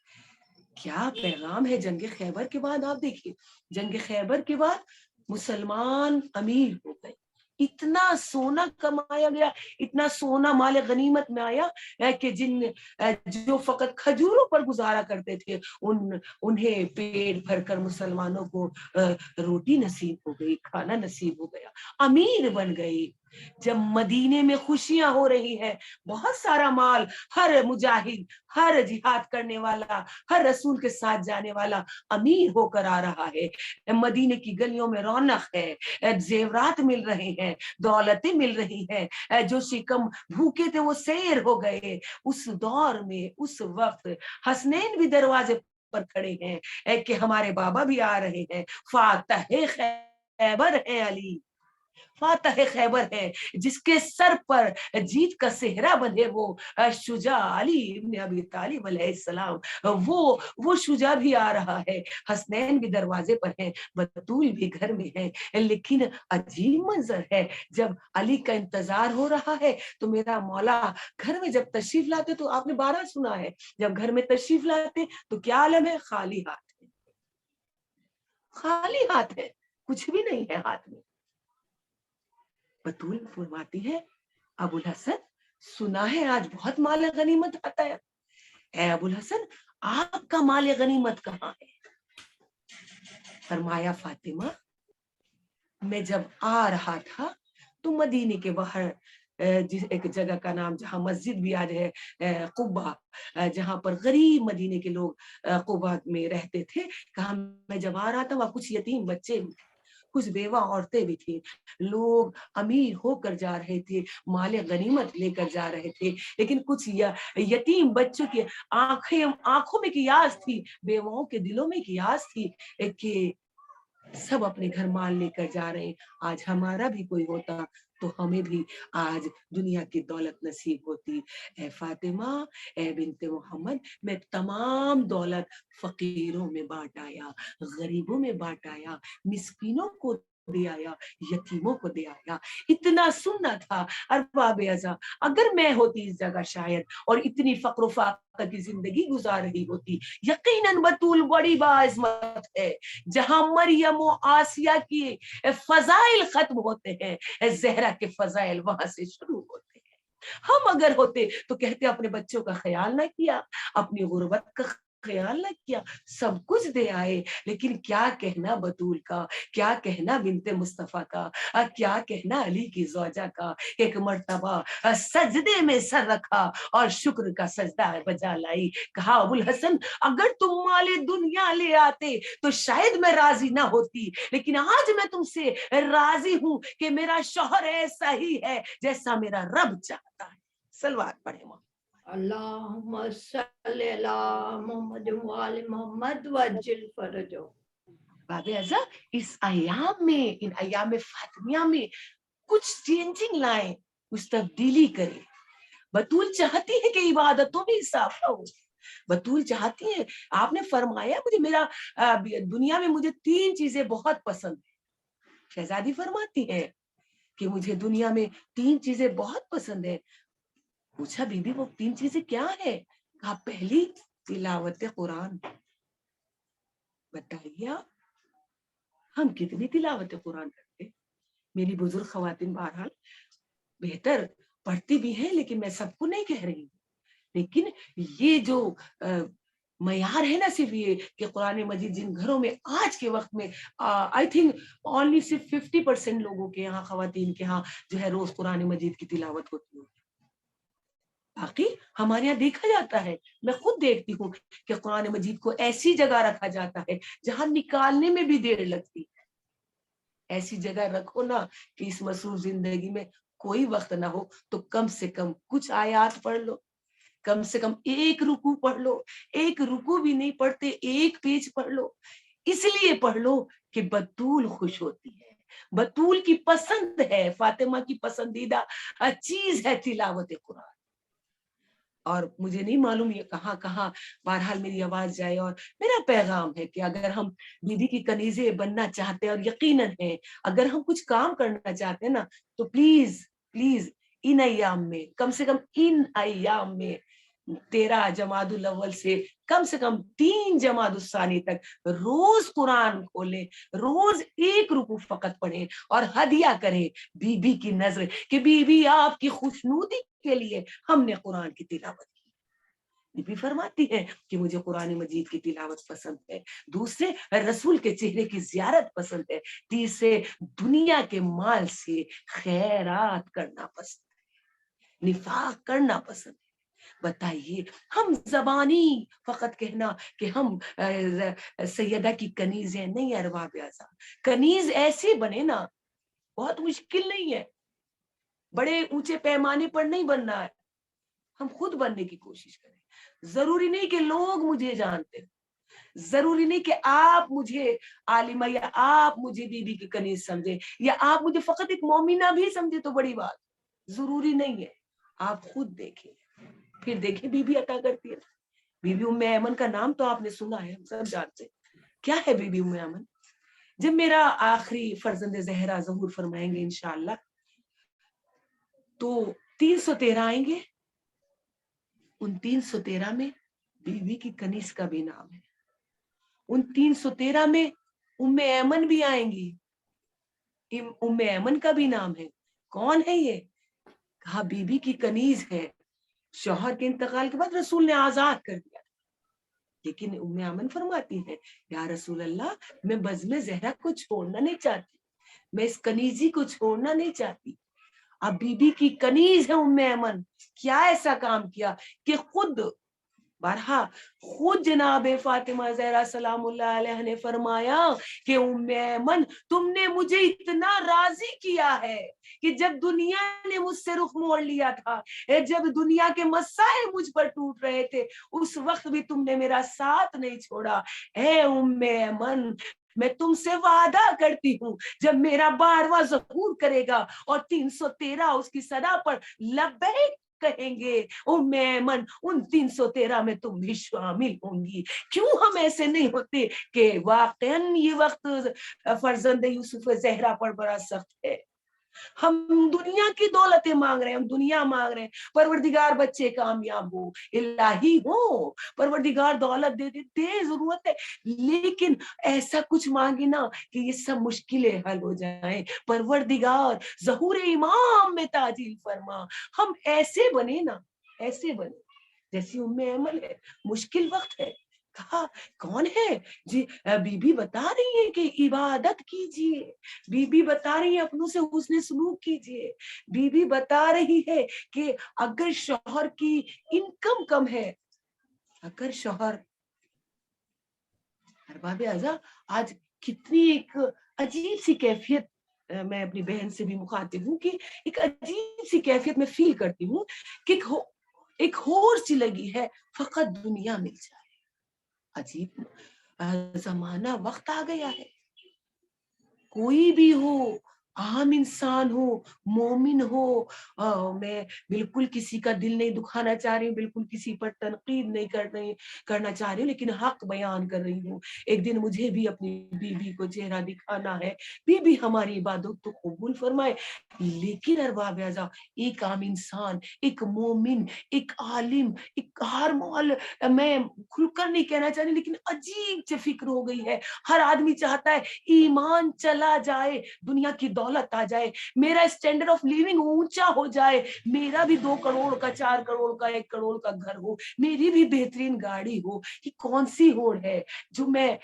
क्या पैगाम है जंग खैबर के बाद। आप देखिए, जंग खैबर के बाद मुसलमान अमीर हो गए, इतना सोना कमाया गया, इतना सोना माल गनीमत में आया कि जो फकत खजूरों पर गुजारा करते थे, उन्हें पेट भरकर मुसलमानों को रोटी नसीब हो गई, खाना नसीब हो गया, अमीर बन गई। जब मदीने में खुशियां हो रही है, बहुत सारा माल, हर मुजाहिद, हर जिहाद करने वाला, हर रसूल के साथ जाने वाला अमीर होकर आ रहा है। मदीने की गलियों में रौनक है, जेवरात मिल रहे हैं, दौलतें मिल रही हैं, जो शिकम भूखे थे वो सैर हो गए। उस दौर में, उस वक्त हसनैन भी दरवाजे पर खड़े हैं कि हमारे बाबा भी आ रहे हैं। फातह खैबर है अली, फातह खैबर है, जिसके सर पर जीत का सेहरा बंधे, वो शुजा अली इब्न अबी तालिब अलैहिस्सलाम, वो शुजा भी आ रहा है। हसनैन भी दरवाजे पर है, बतूल भी घर में है। लेकिन अजीब मंजर है, जब अली का इंतजार हो रहा है तो मेरा मौला घर में जब तशरीफ लाते, तो आपने 12 सुना है, जब घर में तशरीफ लाते तो क्या आलम है, खाली हाथ है, खाली हाथ है, कुछ भी नहीं है हाथ में। बतूल फरमाती है, अबुल हसन सुना है आज बहुत माल गनीमत आता है। ऐ अबुल हसन, आपका माल गनीमत कहाँ है? फरमाया, फातिमा, मैं जब आ रहा था तो मदीने के बाहर जिस एक जगह का नाम, जहाँ मस्जिद भी आज है, कुब्बा, जहाँ पर गरीब मदीने के लोग कुब्बा में रहते थे, कहा मैं जब आ रहा था वहाँ कुछ यतीम बच्चे भी थे, कुछ बेवा औरतें भी थी। लोग अमीर होकर जा रहे थे, माले गनीमत लेकर जा रहे थे, लेकिन कुछ यतीम बच्चों की आंखों में कियास थी, बेवाओं के दिलों में कियास थी कि सब अपने घर माल लेकर जा रहे हैं। आज हमारा भी कोई होता तो हमें भी आज दुनिया की दौलत नसीब होती। ए फातिमा, ए बिनते मोहम्मद, मैं तमाम दौलत फकीरों में बांट आया, गरीबों में बांट आया, मिस्कीनों को दे आया, यतीमों को दे आया। इतना सुनना था। अरबाब अज़ा, अगर मैं होती इस जगह शायद और इतनी फक्र फाका की जिंदगी गुजार रही होती, यकीनन बतूल बड़ी बाइज़्ज़त है। जहां मरियम और आसिया की फजाइल खत्म होते हैं, ज़हरा के फजाइल वहां से शुरू होते हैं। हम अगर होते तो कहते अपने बच्चों का ख्याल ना किया, अपनी गुर्बत का ख्याल ना किया, सब कुछ दे आए, लेकिन क्या कहना बतूल का, क्या कहना बिनते मुस्तफा का, क्या कहना अली की ज़ौजा का। एक मर्तबा सजदे में सर रखा और शुक्र का सजदा बजा लाई। कहा, अबुल हसन, अगर तुम माले दुनिया ले आते तो शायद मैं राजी ना होती, लेकिन आज मैं तुमसे राजी हूं कि मेरा शौहर ऐसा ही है जैसा मेरा रब चाहता है। सलवात पढ़े अल्लाहुम्मा सल्ली अला मुहम्मद वाले मोहम्मद वजिल फरजो। बाबे अज़ा, इस अयाम में, इन अयाम फातिमिया में कुछ चेंजिंग लाएं, कुछ तब्दीली करें। बतूल चाहती है कि इबादतों में इजाफा हो, बतूल चाहती है, आपने फरमाया मुझे मेरा दुनिया में मुझे 3 चीजें बहुत पसंद है। शहजादी फरमाती है कि मुझे दुनिया में 3 चीजें बहुत पसंद है। पूछा बीबी वो 3 चीजें क्या है? कहा पहली तिलावत कुरान। बताइए आप, हम कितनी तिलावत कुरान करते? मेरी बुजुर्ग खवातीन बहरहाल बेहतर पढ़ती भी हैं, लेकिन मैं सबको नहीं कह रही हूँ, लेकिन ये जो मयार है ना, सिर्फ ये कि कुरान मजीद जिन घरों में आज के वक्त में आई थिंक ओनली सिर्फ 50% लोगों के यहाँ, खवातीन के यहाँ जो है रोज कुरान मजीद की तिलावत होती है। बाकी हमारे यहाँ देखा जाता है, मैं खुद देखती हूँ कि कुरान मजीद को ऐसी जगह रखा जाता है जहां निकालने में भी देर लगती है। ऐसी जगह रखो ना कि इस मसरूफ जिंदगी में कोई वक्त ना हो तो कम से कम कुछ आयात पढ़ लो, कम से कम एक रुकू पढ़ लो, एक रुकू भी नहीं पढ़ते, एक पेज पढ़ लो। इसलिए पढ़ लो कि बतूल खुश होती है, बतूल की पसंद है, फातिमा की पसंदीदा चीज है तिलावत कुरान। और मुझे नहीं मालूम ये कहाँ कहाँ बहरहाल मेरी आवाज जाए, और मेरा पैगाम है कि अगर हम बीबी की कनीजे बनना चाहते हैं, और यकीनन है अगर हम कुछ काम करना चाहते हैं ना, तो प्लीज प्लीज इन अय्याम में, कम से कम इन अय्याम में 13 जमादुल अव्वल से कम 3 जमादुल सानी तक रोज कुरान खोले, रोज एक रुकू फकत पढ़े और हदिया करें बीबी की नजर कि बीबी आपकी खुशनूदी के लिए हमने कुरान की तिलावत की। बीबी फरमाती है कि मुझे कुरान मजीद की तिलावत पसंद है, दूसरे रसूल के चेहरे की जियारत पसंद है, तीसरे दुनिया के माल से खैरात करना पसंद है, निफाक करना पसंद है। बताइए, हम जबानी फकत कहना कि हम सैयदा की कनीज है, नहीं अरबाब आज़ा, कनीज ऐसे बने ना, बहुत मुश्किल नहीं है, बड़े ऊंचे पैमाने पर नहीं बनना है, हम खुद बनने की कोशिश करें। जरूरी नहीं कि लोग मुझे जानते हो, जरूरी नहीं कि आप मुझे आलिमा या आप मुझे बीबी की कनीज समझे, या आप मुझे फकत एक मोमिना भी समझे तो बड़ी बात, जरूरी नहीं है। आप खुद देखें, फिर देखें बीबी अता करती है। बीबी उम्मे ऐमन का नाम तो आपने सुना है, हम सब जानते हैं। क्या है बीबी उम्मे ऐमन? जब मेरा आखिरी फर्जंद ज़हरा ज़हूर फरमाएंगे इंशाअल्लाह, तो 313 आएंगे, उन 313 में बीबी की कनीज का भी नाम है, उन 313 में उम्मे ऐमन भी आएंगी, उम्मे ऐमन का भी नाम है। कौन है ये? कहा बीबी की कनीज है, शौहर के इंतकाल के बाद रसूल ने आजाद कर दिया, लेकिन उम्मे ऐमन फरमाती है, या रसूल अल्लाह, मैं बज़्म ज़हरा को छोड़ना नहीं चाहती, मैं इस कनीजी को छोड़ना नहीं चाहती। अब बीबी की कनीज है उम्मे ऐमन, क्या ऐसा काम किया कि खुद जनाब फातिमा ज़हरा सलामुल्लाह अलैहा ने फरमाया कि उम्मे ऐमन, तुमने मुझे इतना राजी किया है कि जब दुनिया ने मुझसे रुख मोड़ लिया था, जब दुनिया के मसाइल मुझ पर टूट रहे थे, उस वक्त भी तुमने मेरा साथ नहीं छोड़ा। ए उम्मे ऐमन, मैं तुमसे वादा करती हूँ, जब मेरा 12वां ज़हूर करेगा और 313 उसकी सदा पर लब्बैक कहेंगे, उम्मे ऐमन, उन 313 में तुम भी शामिल होंगी। क्यों हम ऐसे नहीं होते कि वाकई ये वक्त फर्जंद यूसुफ ज़हरा पर बड़ा सख्त है, हम दुनिया की दौलतें मांग रहे हैं, हम दुनिया मांग रहे हैं, परवरदिगार बच्चे कामयाब हो, इलाही हो, परवरदिगार दौलत दे दे, जरूरत है, लेकिन ऐसा कुछ मांगे ना कि ये सब मुश्किलें हल हो जाएं। परवरदिगार ज़हूर इमाम में ताजील फरमा, हम ऐसे बने ना, ऐसे बने जैसी उम्मे ऐमन है। मुश्किल वक्त है, कहा कौन है जी? बीबी बता रही है कि इबादत कीजिए, बीबी बता रही है अपनों से हुस्न सलूक कीजिए, बीबी बता रही है कि अगर शौहर की इनकम कम है, अगर शौहर, अरबाब आज़ा, आज कितनी एक अजीब सी कैफियत, मैं अपनी बहन से भी मुखातिब हूँ कि एक अजीब सी कैफियत में फील करती हूँ कि एक होड़ सी लगी है, फकत दुनिया मिल जाए। अजीब जमाना वक्त आ गया है, कोई भी हो आम इंसान हो, मोमिन हो, मैं बिल्कुल किसी का दिल नहीं दुखाना चाह रही हूँ, बिल्कुल किसी पर तनकीद नहीं करना चाह रही हूँ, लेकिन हक बयान कर रही हूँ। एक दिन मुझे भी अपनी बीबी को चेहरा दिखाना है, बीबी हमारी इबादत तो कबूल फरमाए। लेकिन अरबाब आज़ा, एक आम इंसान, एक मोमिन, एक आलिम, एक हर मौल, मैं खुलकर नहीं कहना चाह रही, लेकिन अजीब सी फिक्र हो गई है। हर आदमी चाहता है ईमान चला जाए, दुनिया की दौलत आ जाए, मेरा स्टैंडर्ड ऑफ लिविंग ऊंचा हो जाए, मेरा भी 2 करोड़ का, 4 करोड़ का, 1 करोड़ का घर हो, मेरी भी बेहतरीन गाड़ी हो। ये कौन सी होड़ है जो मैं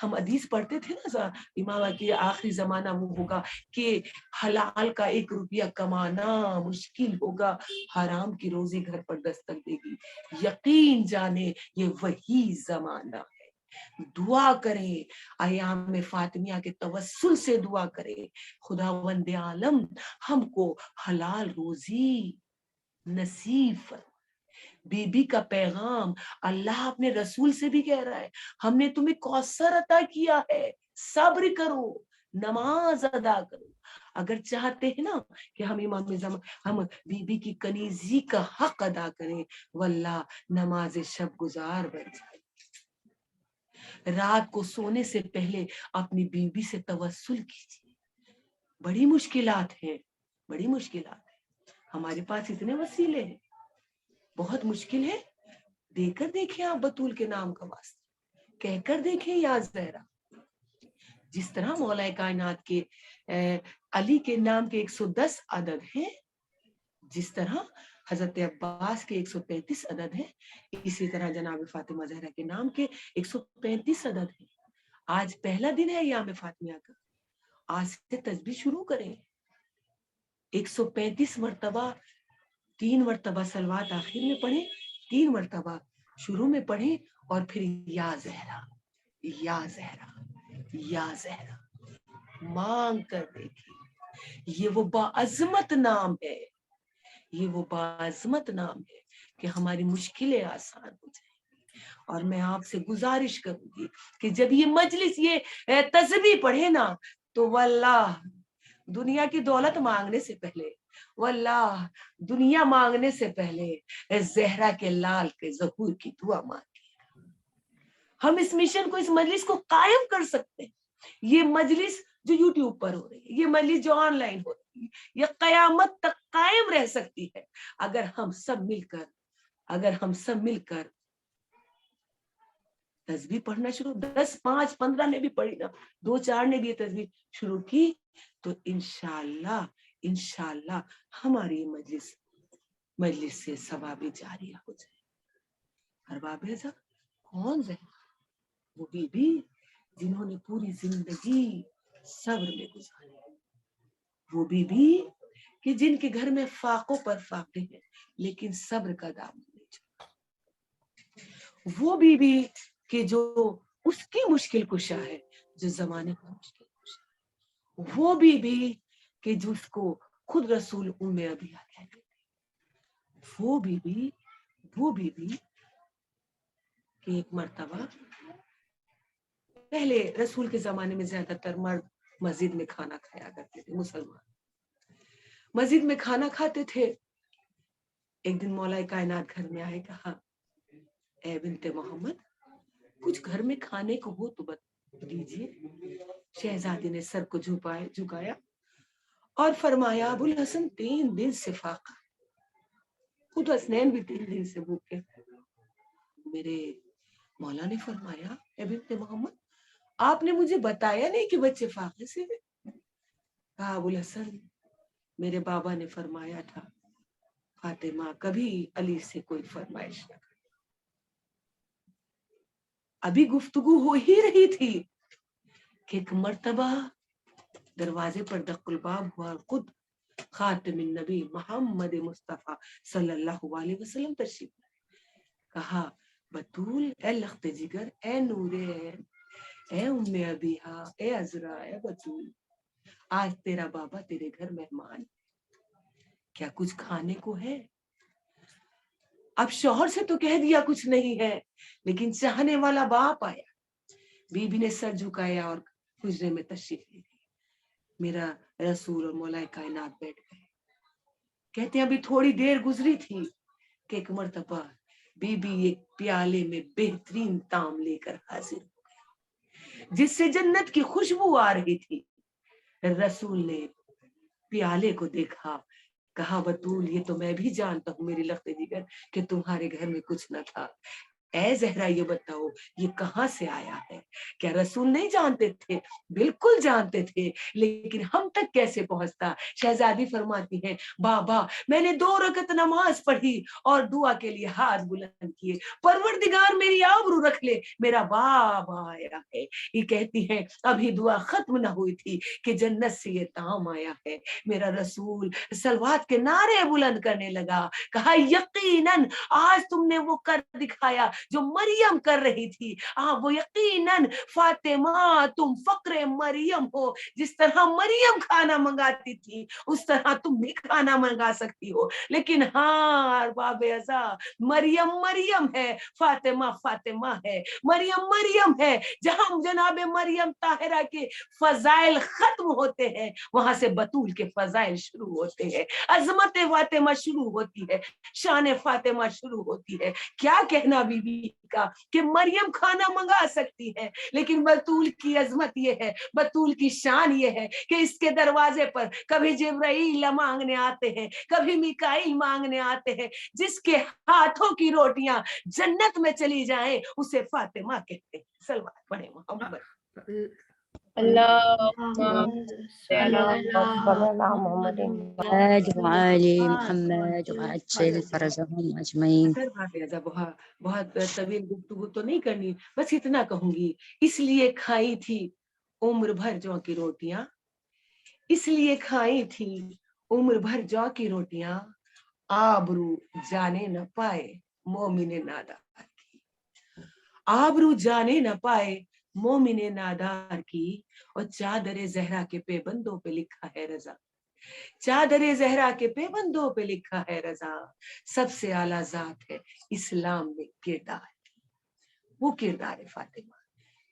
हम हदीस पढ़ते थे ना, इमाम की आखिरी जमाना वो होगा कि हलाल का 1 रुपया कमाना मुश्किल होगा, हराम की रोजी घर पर दस्तक देगी। यकीन जाने ये वही जमाना है। दुआ करें, अयाम फातिमिया के तवस्सुल से दुआ करें, खुदावंद आलम हमको हलाल रोजी नसीब फरमाए। बीबी का पैगाम अल्लाह अपने रसूल से भी कह रहा है, हमने तुम्हें कौसर अता किया है, सब्र करो, नमाज अदा करो। अगर चाहते हैं ना कि हम बीबी की कनीजी का हक अदा करें, वल्लाह नमाज शब गुजार बन जाए। रात को सोने से पहले अपनी बीवी से तवस्सुल कीजिए। बड़ी मुश्किलात है, बड़ी मुश्किलात है, हमारे पास इतने वसीले हैं, बहुत मुश्किल है। देकर देखें आप बतूल के नाम का वास्ता, कहकर देखें या ज़हरा। जिस तरह मौला कायनात के अली के नाम के 110 अदद हैं, जिस तरह हजरत अब्बास के 133 अदद हैं, इसी तरह जनाब फातिमा ज़हरा के नाम के 135 अदद हैं। आज पहला दिन है याम फातिमा का, आज से तस्बीह शुरू करें। 135 मरतबा, 3 मरतबा सलवात आखिर में पढ़े, 3 मरतबा शुरू में पढ़े, और फिर या ज़हरा, या ज़हरा, या ज़हरा मांग कर देखिए। ये वो बाअज़मत नाम है, ये वो बाअज़मत नाम है कि हमारी मुश्किलें आसान हो जाएंगी। और मैं आपसे गुजारिश करूंगी कि जब ये मजलिस, ये तस्बीह पढ़े ना, तो वल्लाह दुनिया की दौलत मांगने से पहले, वल्लाह दुनिया मांगने से पहले ज़हरा के लाल के ज़हूर की दुआ मांगिए। हम इस मिशन को, इस मजलिस को कायम कर सकते हैं। ये मजलिस जो यूट्यूब पर हो रही है, ये मजलिस जो ऑनलाइन हो रही है, ये कयामत तक कायम रह सकती है अगर हम सब मिलकर तस्बीह पढ़ना शुरू, 10, 5, 15 ने भी पढ़ी ना, 2, 4 ने भी ये तस्बीह शुरू की, तो इंशाअल्लाह हमारी मजलिस से सवाब जारिया हो जाए। अरबाब आज़ा कौन है? वो बीबी जिन्होंने पूरी जिंदगी सब्र में गुजारी, वो बीबी कि जिनके घर में फाकों पर फाके हैं लेकिन सब्र का दामन नहीं छोड़ा, वो बीबी कि जो उसकी मुश्किल कुशा है, जो जमाने पर मुश्किल कुशा, वो बीबी कि जिसको खुद रसूल उम्मे अबिया कहते थे, वो बीबी कि एक मर्तबा, पहले रसूल के जमाने में ज्यादातर मर्द मस्जिद में खाना खाया करते थे, मुसलमान मस्जिद में खाना खाते थे। एक दिन मौला कायनात घर में आए, कहा ए बिन्ते मोहम्मद, कुछ घर में खाने को हो तो बता दीजिए। शहजादी ने सर को झुकाया और फरमाया, अबुल हसन 3 दिन से फाका, खुद हसनैन भी 3 दिन से भूखे। मेरे मौला ने फरमाया, ए बिन्ते मोहम्मद, आपने मुझे बताया नहीं कि बच्चे फाके से हैं। कहा, अबुल हसन, मेरे बाबा ने फरमाया था, फातिमा कभी अली से कोई फरमाइश न करे। अभी गुफ्तगू हो ही रही थी कि एक मर्तबा दरवाजे पर दक्कुलबाब हुआ, खुद खातिमुन नबी मोहम्मद मुस्तफा सल्लल्लाहु अलैहि वसल्लम तशरीफ लाए। कहा, बतूल, ए लख्त जिगर, ए नूरे ऐन, ए उम्मे अबीहा, ए अजरा, ए बतूल, आज तेरा बाबा तेरे घर मेहमान, क्या कुछ खाने को है? अब शौहर से तो कह दिया कुछ नहीं है, लेकिन चाहने वाला बाप आया। बीबी ने सर झुकाया और हुजरे में तशरीफ ले गई। मेरा रसूल और मौलाए कायनात बैठ गए। कहते हैं अभी थोड़ी देर गुजरी थी कि एक मर्तबा बीबी एक प्याले में बेहतरीन ताम लेकर हाजिर हो गया जिससे जन्नत की खुशबू आ रही थी। रसूल ने प्याले को देखा, कहा बतूल ये तो मैं भी जानता हूँ मेरी लख्ते जिगर कि तुम्हारे घर में कुछ न था। ऐ ज़हरा ये बताओ ये कहाँ से आया है? क्या रसूल नहीं जानते थे? बिल्कुल जानते थे, लेकिन हम तक कैसे पहुंचता? शहजादी फरमाती है बाबा मैंने 2 रकत नमाज पढ़ी और दुआ के लिए हाथ बुलंद किए, परवरदिगार मेरी आबरू रख ले, मेरा बाबा आया है। ये कहती है अभी दुआ खत्म न हुई थी कि जन्नत से ये ताम आया है। मेरा रसूल सलवात के नारे बुलंद करने लगा, कहा यकीनन आज तुमने वो कर दिखाया जो मरियम कर रही थी। वो यकीनन फातिमा तुम फक्रे मरियम हो, जिस तरह मरियम खाना मंगाती थी उस तरह तुम भी खाना मंगा सकती हो। लेकिन हाँ बाबे अज़ा मरियम मरियम है, फातिमा फातिमा है। मरियम मरियम है, जहां जनाबे मरियम ताहिरा के फजाइल खत्म होते हैं वहां से बतूल के फजाइल शुरू होते हैं, अजमत फातिमा शुरू होती है, शान फातिमा शुरू होती है। क्या कहना बीबी का कि मरियम खाना मंगा सकती है, लेकिन बतूल की अजमत ये है, बतूल की शान ये है कि इसके दरवाजे पर कभी जिब्राइल मांगने आते हैं, कभी मिकाईल मांगने आते हैं। जिसके हाथों की रोटियां जन्नत में चली जाएं उसे फातिमा कहते हैं। सलवात पढ़े मोहम्मद। बहुत तवील गुफ्तगू तो नहीं करनी, बस इतना कहूंगी, इसलिए खाई थी उम्र भर जौ की रोटियां, इसलिए खाई थी उम्र भर जौ की रोटियां, आबरू जाने न पाए मोमिने नादार की, आबरू जाने न पाए मोमिने नादार की। और चादरे जहरा के पेबंदों पे लिखा है रजा, चादरे जहरा के पेबंदों पे लिखा है रजा, सबसे आला जात है इस्लाम में किरदार, वो किरदार है फातिमा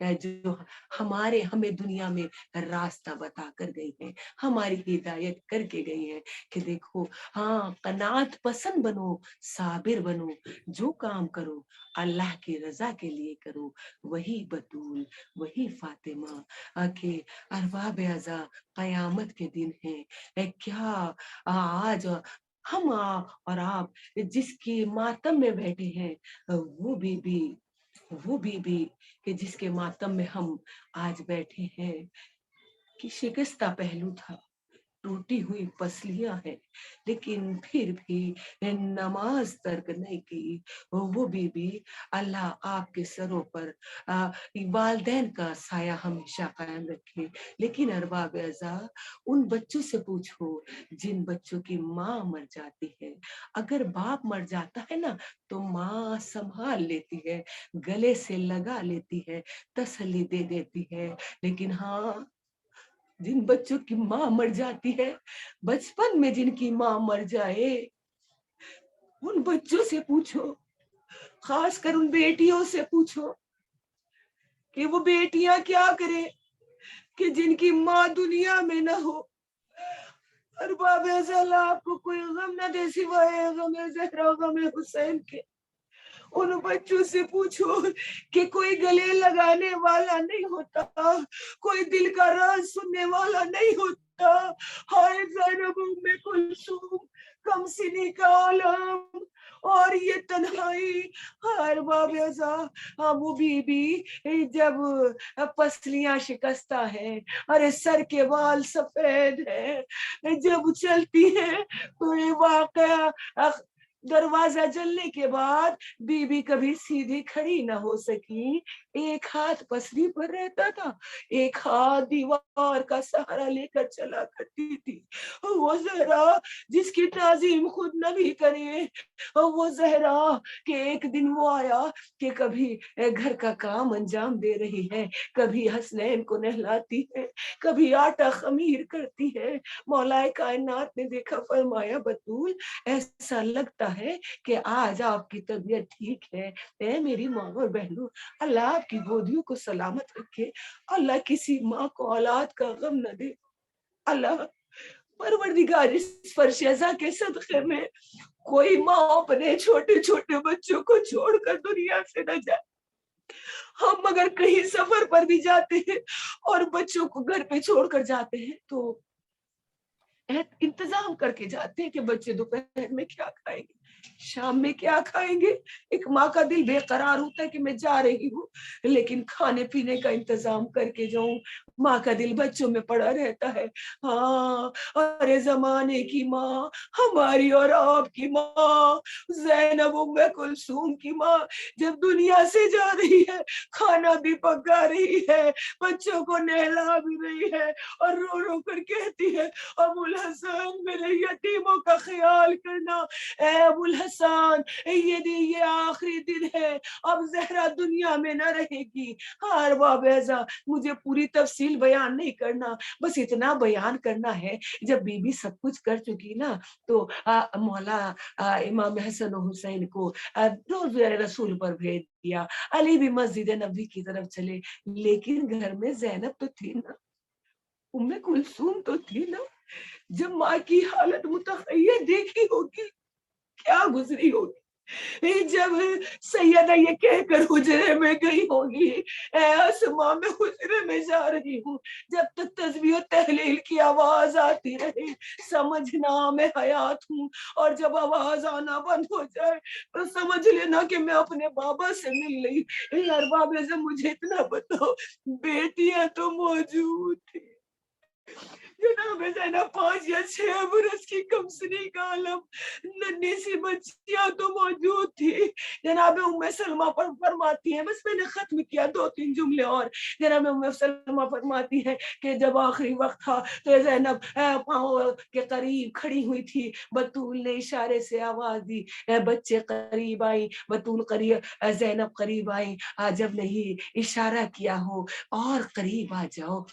जो हमें दुनिया में रास्ता बता कर गई है, हमारी हिदायत करके गई है कि देखो हाँ कनात पसंद बनो, साबिर बनो, जो काम करो अल्लाह की रजा के लिए करो। वही बतूल वही फातिमा के अरबाब अज़ा कयामत के दिन है। क्या आज हम और आप जिसकी मातम में बैठे हैं वो बीबी कि जिसके मातम में हम आज बैठे हैं कि शिकस्ता पहलू था, टूटी हुई पसलियां हैं, लेकिन फिर भी नमाज तर्क नहीं की। वो बीबी अल्लाह आपके सरों पर वालदैन का साया हमेशा कायम रखे। लेकिन अरबाब अज़ा उन बच्चों से पूछो जिन बच्चों की माँ मर जाती है, अगर बाप मर जाता है ना तो माँ संभाल लेती है, गले से लगा लेती है, तसल्ली दे देती है। लेकिन हाँ जिन बच्चों की माँ मर जाती है, बचपन में जिनकी माँ मर जाए, उन बच्चों से पूछो, खासकर उन बेटियों से पूछो कि वो बेटियां क्या करें कि जिनकी माँ दुनिया में ना हो। और बाबे अल्लाह आपको कोई गम न दे सिवाय गम ज़हरा गम हुसैन के। उन बच्चों से पूछो कि कोई गले लगाने वाला नहीं होता, कोई दिल का राज सुनने वाला नहीं होता। हाय ज़ैनब उम्मे कुलसूम कमसिनी का आलम और ये तन्हाई। हर बाबे अज़ा वो बीबी जब पसलियां शिकस्ता है, अरे सर के बाल सफेद है, जब चलती है तो ये वाकया दरवाजा जलने के बाद बीबी कभी सीधी खड़ी न हो सकी। एक हाथ पसली पर रहता था, एक हाथ दीवार का सहारा लेकर चला करती थी। वो ज़हरा जिसकी ताज़ीम खुद नबी करे, वो ज़हरा कि एक दिन वो आया कि कभी घर का काम अंजाम दे रही है, कभी हसनैन को नहलाती है, कभी आटा खमीर करती है। मौलाए कायनात ने देखा, फरमाया बतूल ऐसा लगता है कि आज आपकी तबीयत ठीक है। ए मेरी माँ और बहनों, अल्लाह आपकी गोदियों को सलामत रखे, अल्लाह किसी माँ को औलाद का गम न दे, अल्लाह परवरदिगार इस फर्श अज़ा के सदक़े में कोई माँ अपने छोटे छोटे बच्चों को छोड़कर दुनिया से न जाए। हम अगर कहीं सफर पर भी जाते हैं और बच्चों को घर पे छोड़कर जाते हैं तो इंतजाम करके जाते हैं कि बच्चे दोपहर में क्या खाएंगे, शाम में क्या खाएंगे। एक माँ का दिल बेकरार होता है कि मैं जा रही हूँ, लेकिन खाने पीने का इंतजाम करके जाऊं। माँ का दिल बच्चों में पड़ा रहता है। हाँ, अरे जमाने की माँ, हमारी और आपकी माँ, ज़ैनब उम्मे कुलसूम की माँ जब दुनिया से जा रही है, खाना भी पका रही है, बच्चों को नहला भी रही है और रो रो कर कहती है, अबुल हसन मेरे यतीमों का ख्याल करना। ए अबुल हसन, ये आखिरी दिन है, अब जहरा दुनिया में न रहेगी। हाँ अरबाब एज़ा, मुझे पूरी तफसील बयान नहीं करना, बस इतना बयान करना है, जब बीबी सब कुछ कर चुकी ना तो मौला इमाम हसन और हुसैन को रोज़ रसूल पर भेज दिया। अली भी मस्जिद नबी की तरफ चले, लेकिन घर में ज़ैनब तो थी ना, उम्मे कुलसूम तो थी ना। जब माँ की हालत मुतखय्यल देखी होगी, क्या गुजरी होगी। जब सैयदा ये कहकर हुजरे में गई होगी, ए अस्मा मैं हुजरे में जा रही हूँ, जब तक तस्बीह और तहलील की आवाज आती रहे समझना मैं हयात हूँ, और जब आवाज आना बंद हो जाए तो समझ लेना कि मैं अपने बाबा से मिल रही। अरबाब एज़ा, मुझे इतना बताओ, बेटियां तो मौजूद थी। जनाब ज़ैनब 5 या 6 बरस की कमसनी का आलम नन्ही सी बच्चियां तो मौजूद थी। जनाब उम्मे सलमा पर फरमाती हैं, बस मैंने खत्म किया 2-3 जुमले और। जनाब उम्मे सलमा फरमाती हैं कि जब आखिरी वक्त था तो ज़ैनब पाँव के करीब खड़ी हुई थी। बतूल ने इशारे से आवाज दी, बच्चे करीब आई, बतूल करीब, ज़ैनब करीब आई। जब नहीं इशारा किया हो, और करीब आ जाओ,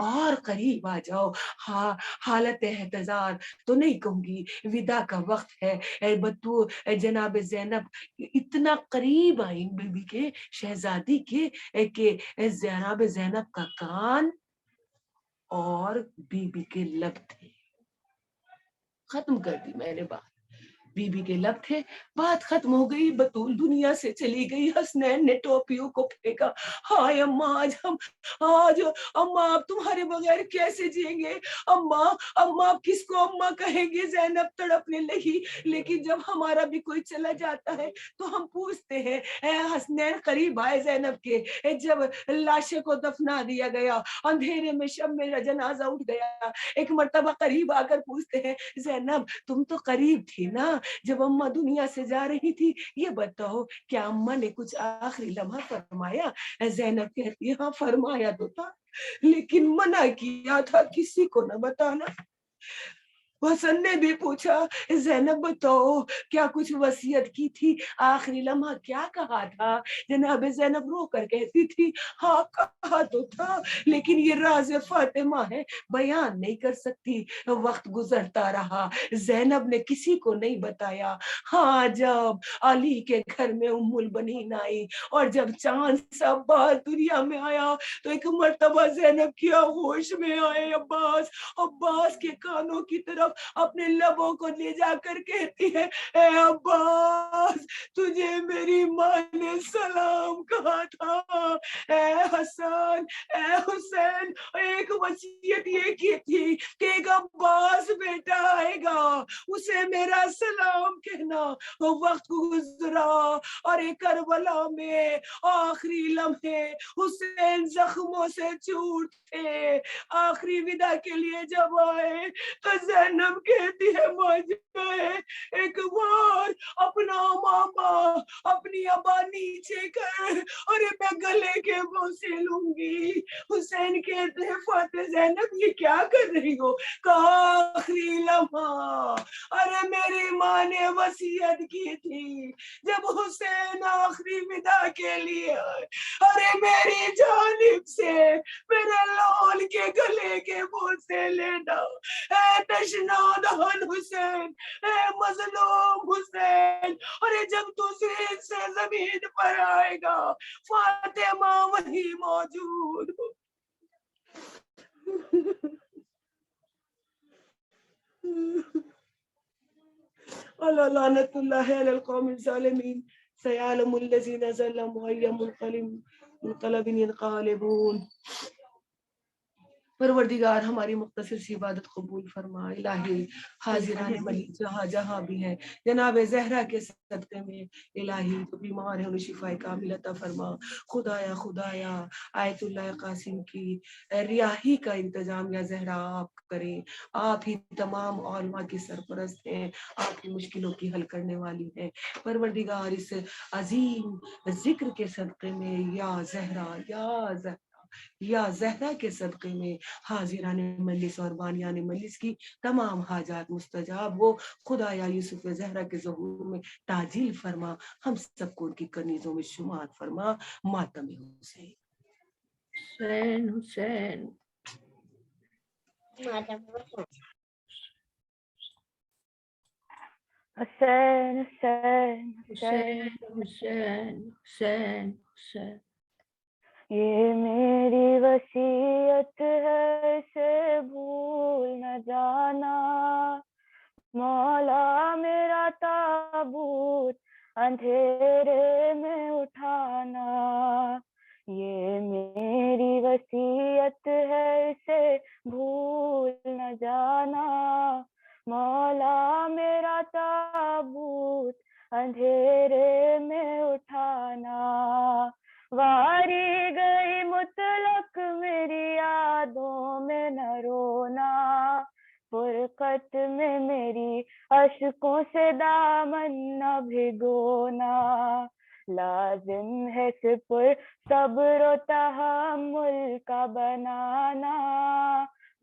और करीब आ जाओ। हाँ, हालत एहतजार तो नहीं कहूंगी, विदा का वक्त है। बतू जनाब ज़ैनब इतना करीब आई बीबी के, शहजादी के जनाब ज़ैनब का कान और बीबी के लब थे। खत्म कर दी मैंने बात। बीबी के लब थे, बात खत्म हो गई। बतूल दुनिया से चली गई। हसनैन ने टोपियों को फेंका। हाय अम्मा, आज अम्मा आप तुम्हारे बगैर कैसे जिएंगे। अम्मा अम्मा आप किसको अम्मा कहेंगे। ज़ैनब तड़पने लगी। लेकिन जब हमारा भी कोई चला जाता है तो हम पूछते हैं। हसनैन करीब आए ज़ैनब के। जब लाशे को दफना दिया गया, अंधेरे में शब मेरा जनाजा उठ गया, एक मर्तबा करीब आकर पूछते हैं, ज़ैनब तुम तो करीब थी ना जब अम्मा दुनिया से जा रही थी, ये बताओ क्या अम्मा ने कुछ आखिरी लम्हा फरमाया। ज़ैनब कहती है, हाँ फरमाया तो था, लेकिन मना किया था किसी को न बताना। हसन ने भी पूछा, ज़ैनब बताओ क्या कुछ वसीयत की थी, आखिरी लम्हा क्या कहा था। जनाब ज़ैनब रो कर कहती थी, हाँ कहा तो था, लेकिन ये राज फातिमा है, बयान नहीं कर सकती। वक्त गुजरता रहा, ज़ैनब ने किसी को नहीं बताया। हाँ, जब अली के घर में उम्मुल बनीन आई और जब चांद सा बाहर दुनिया में आया तो एक मर्तबा ज़ैनब की होश में आए अब्बास। अब्बास के कानों की तरफ अपने लबों को ले जाकर कहती है, ए अब्बास तुझे मेरी माँ ने सलाम कहा था। ए हसन, ए हुसैन, एक वसीयत ये की थी कि एक अब्बास बेटा आएगा, उसे मेरा सलाम कहना। वक्त गुजरा और एक करबला में आखिरी लम्हे हुसैन जख्मों से चूर थे। आखिरी विदा के लिए जब आए तो ज़ैनब कहती है, मौजूद एक बार अपना मामा अपनी अबा नीचे कर और मैं गले के बोसे लूंगी। हुसैन कहते हैं, फाते ज़ैनब ये क्या कर रही हो। कहा आखिरी लम्हा, अरे मेरी माँ ने वसीयत की थी जब हुसैन आखिरी विदा के लिए, अरे मेरी जानिब से मेरे लाल के गले के बोसे लेना। तशनादहन हुसैन, मजलूम हुसैन, और जब दूसरे से जमीन पर आएगा फातिमा वही मौजूद हो। ألا لعنة الله على القوم الظالمين سيعلم الذين ظلموا أي منقلب ينقلبون. پروردگار ہماری مختصر سی عبادت قبول فرما. الہی حاضران ملک جہاں جہاں بھی ہیں جناب زہرا کے صدقے میں الہی جو بیمار ہیں انہیں شفا کامل عطا فرما. خدایا خدایا آیت اللہ قاسم کی رہائی کا انتظام یا زہرا آپ کریں. آپ ہی تمام علماء کی سرپرست ہیں, آپ کی مشکلوں کی حل کرنے والی ہیں. پروردگار اس عظیم ذکر کے صدقے میں یا زہرا یا زہرا کے صدقے میں حاضران مجلس اور بانیان مجلس کی تمام حاجات مستجاب ہو. خدایا یوسف زہرا کے ظہور میں تعجیل فرما. ہم سب کو ان کی کنیزوں میں شمار فرما. ماتم حسین حسین حسین حسین حسین حسین حسین حسین حسین. یہ میری وصیت ہے اسے بھول نہ جانا. مولا میرا تابوت اندھیرے میں اٹھانا. یہ میری وصیت ہے اسے بھول نہ جانا. مولا میرا تابوت اندھیرے میں اٹھانا. واری گئی مطلق میری یادوں میں نہ رونا. فرقت میں میری اشکوں سے دامن نہ بھگونا. لازم ہے سپر صبر و تحمل کا بنانا.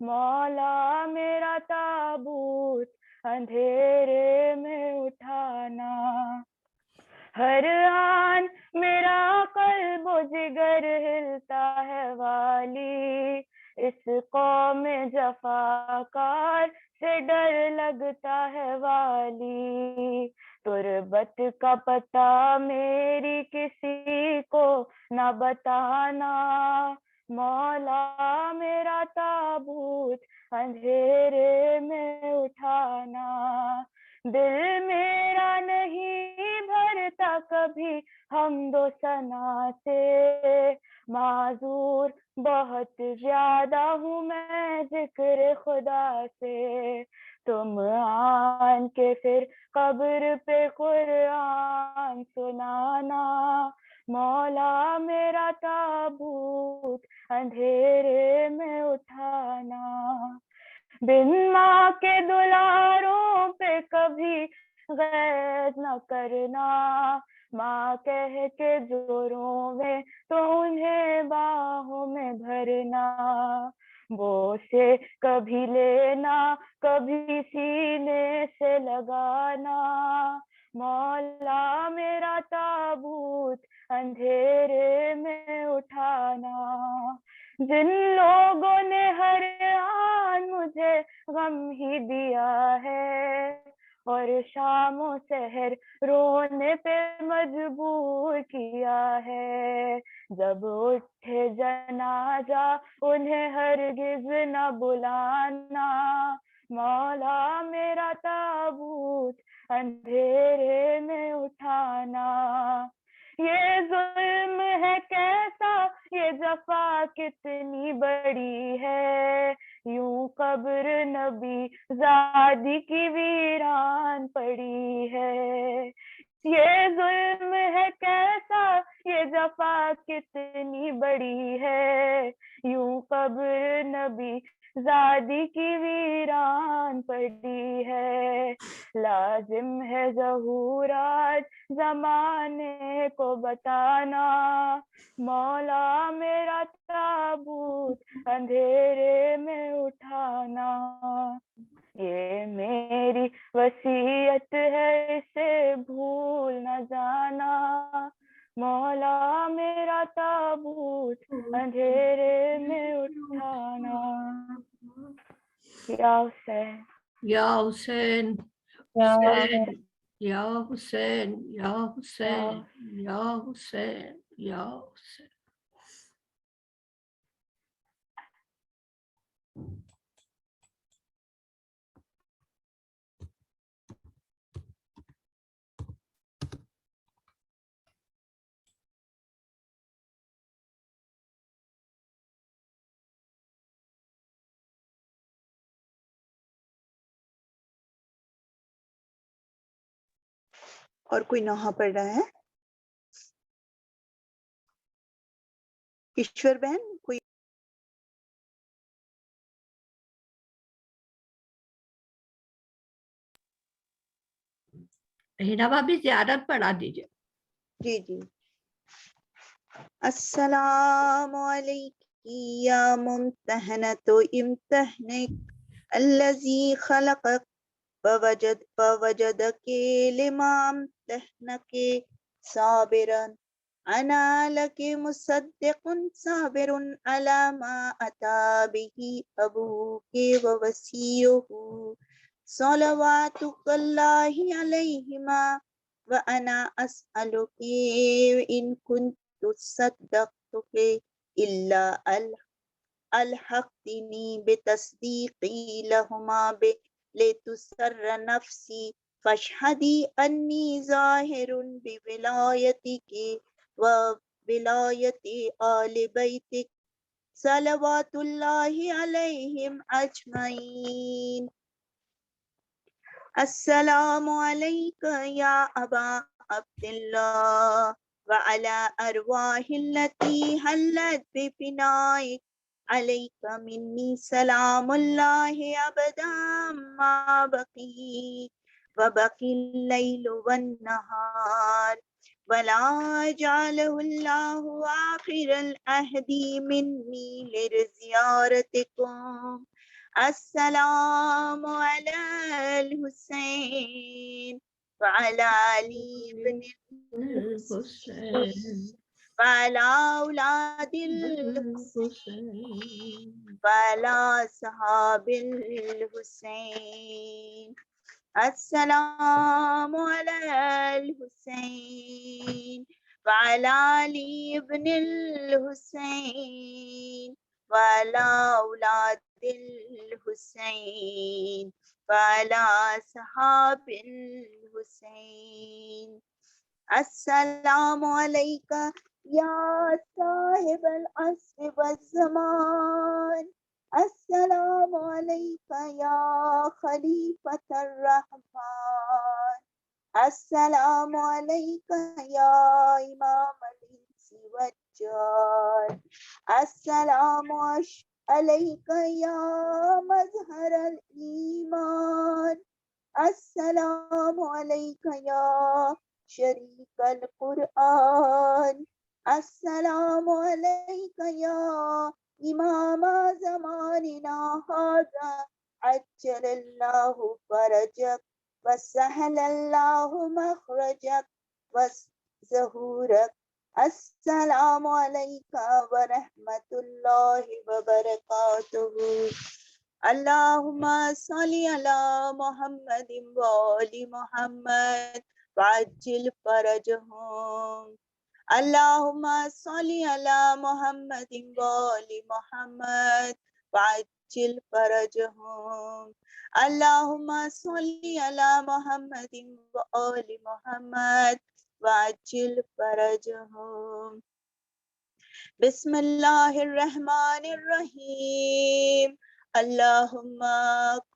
مولا میرا تابوت اندھیرے میں اٹھانا. ہر آن میرا قلب و جگر ہلتا ہے والی. اس قوم جفاکار سے ڈر لگتا ہے والی. تربت کا پتہ میری کسی کو نہ بتانا. مولا میرا تابوت اندھیرے میں اٹھانا. دل میرا نہیں بھرتا کبھی حمد و ثنا سے. معذور بہت زیادہ ہوں میں ذکر خدا سے. تم آن کے پھر قبر پہ قرآن سنانا. مولا میرا تابوت اندھیرے میں اٹھانا. بن ماں کے دلاروں پہ کبھی غیظ نہ کرنا. ماں کہہ کے جو روویں تو انہیں باہوں میں بھرنا. وہ سے کبھی لینا کبھی سینے سے لگانا. مولا میرا تابوت اندھیرے میں اٹھانا. جن لوگوں نے ہر آن مجھے غم ہی دیا ہے اور شام و سحر رونے پہ مجبور کیا ہے. جب اٹھے جنازہ انہیں ہرگز نہ بلانا. مولا میرا تابوت اندھیرے میں اٹھانا. یہ ظلم ہے کیسا یہ جفا کتنی بڑی ہے. یوں قبر نبی زادی کی ویران پڑی ہے. یہ ظلم ہے کیسا یہ جفا کتنی بڑی ہے. یوں قبر نبی زادی کی ویران پڑی ہے. لازم ہے ظہور آج زمانے کو بتانا. مولا میرا تابوت اندھیرے میں اٹھانا. یہ میری وصیت ہے اسے بھول نہ جانا. مولا میرا تابوت اندھیرے میں اٹھانا. یا حسین یا حسین حسین یا حسین یا حسین یا حسین یا حسین. اور کوئی نوحہ پڑھ رہا ہے؟ ایشور بہن کوئی؟ ہینا بھابی زیارت پڑھا دیجیے. جی جی. السلام علیکم یا ممتحنۃ امتحنک الذی خلقک فوجدک لما امتحنک صابرا انا لک مصدق صابر علی ما اتی به ابوک ووصیہ صلواتک اللہ علیہما وَأَنَا أَسْأَلُكِ إِن كُنتُ صَدَّقْتُكِ إِلَّا أَلْحَقْتِنِي بِتَصْدِيقِي لَهُمَا لِتُسَرَّ نَفْسِي فَاشْهَدِي أَنِّي ظَاهِرٌ بِوِلَايَتِكِ وَوِلَايَةِ آلِ بَيْتِكِ صَلَوَاتُ اللَّهِ عَلَيْهِمْ أَجْمَعِينَ. السلام علیکہ یا ابا عبداللہ وعلی ارواح التي حلت بفنائک علیک منی سلام اللہ ابدا ما بقی وبقی اللیل والنہار ولا جعلہ اللہ آخر العہد منی لزیارتکم. السلام علی الحسین وعلی علی بن الحسین وعلی اولاد الحسین وعلی صحاب الحسین. السلام علی الحسین وعلی علی بن الحسین وعلی اولاد الحسین وعلی صحاب الحسین. السلام علیکہ یا صاحب العصر والزمان. السلام علیکہ یا خلیفۃ الرحمن. السلام علیکہ یا امام الانس والجان. السلام علیکہ یا مظہر الایمان. السلام علیکہ یا شریک القرآن. السلام علیکہ یا امام زماننا ھذا عجل اللہ فرجک وسہل اللہ مخرجک وظہورک. السلام علیکہ ورحمۃ اللہ وبرکاتہ. اللہم صلی علی محمد وآل محمد وعجل فرجہم. اللہم صلی علی محمد وآل محمد وعجل فرجہم. اللہم صلی علی محمد وآل محمد وعجل فرجہم. بسم اللہ الرحمن الرحیم. اللہم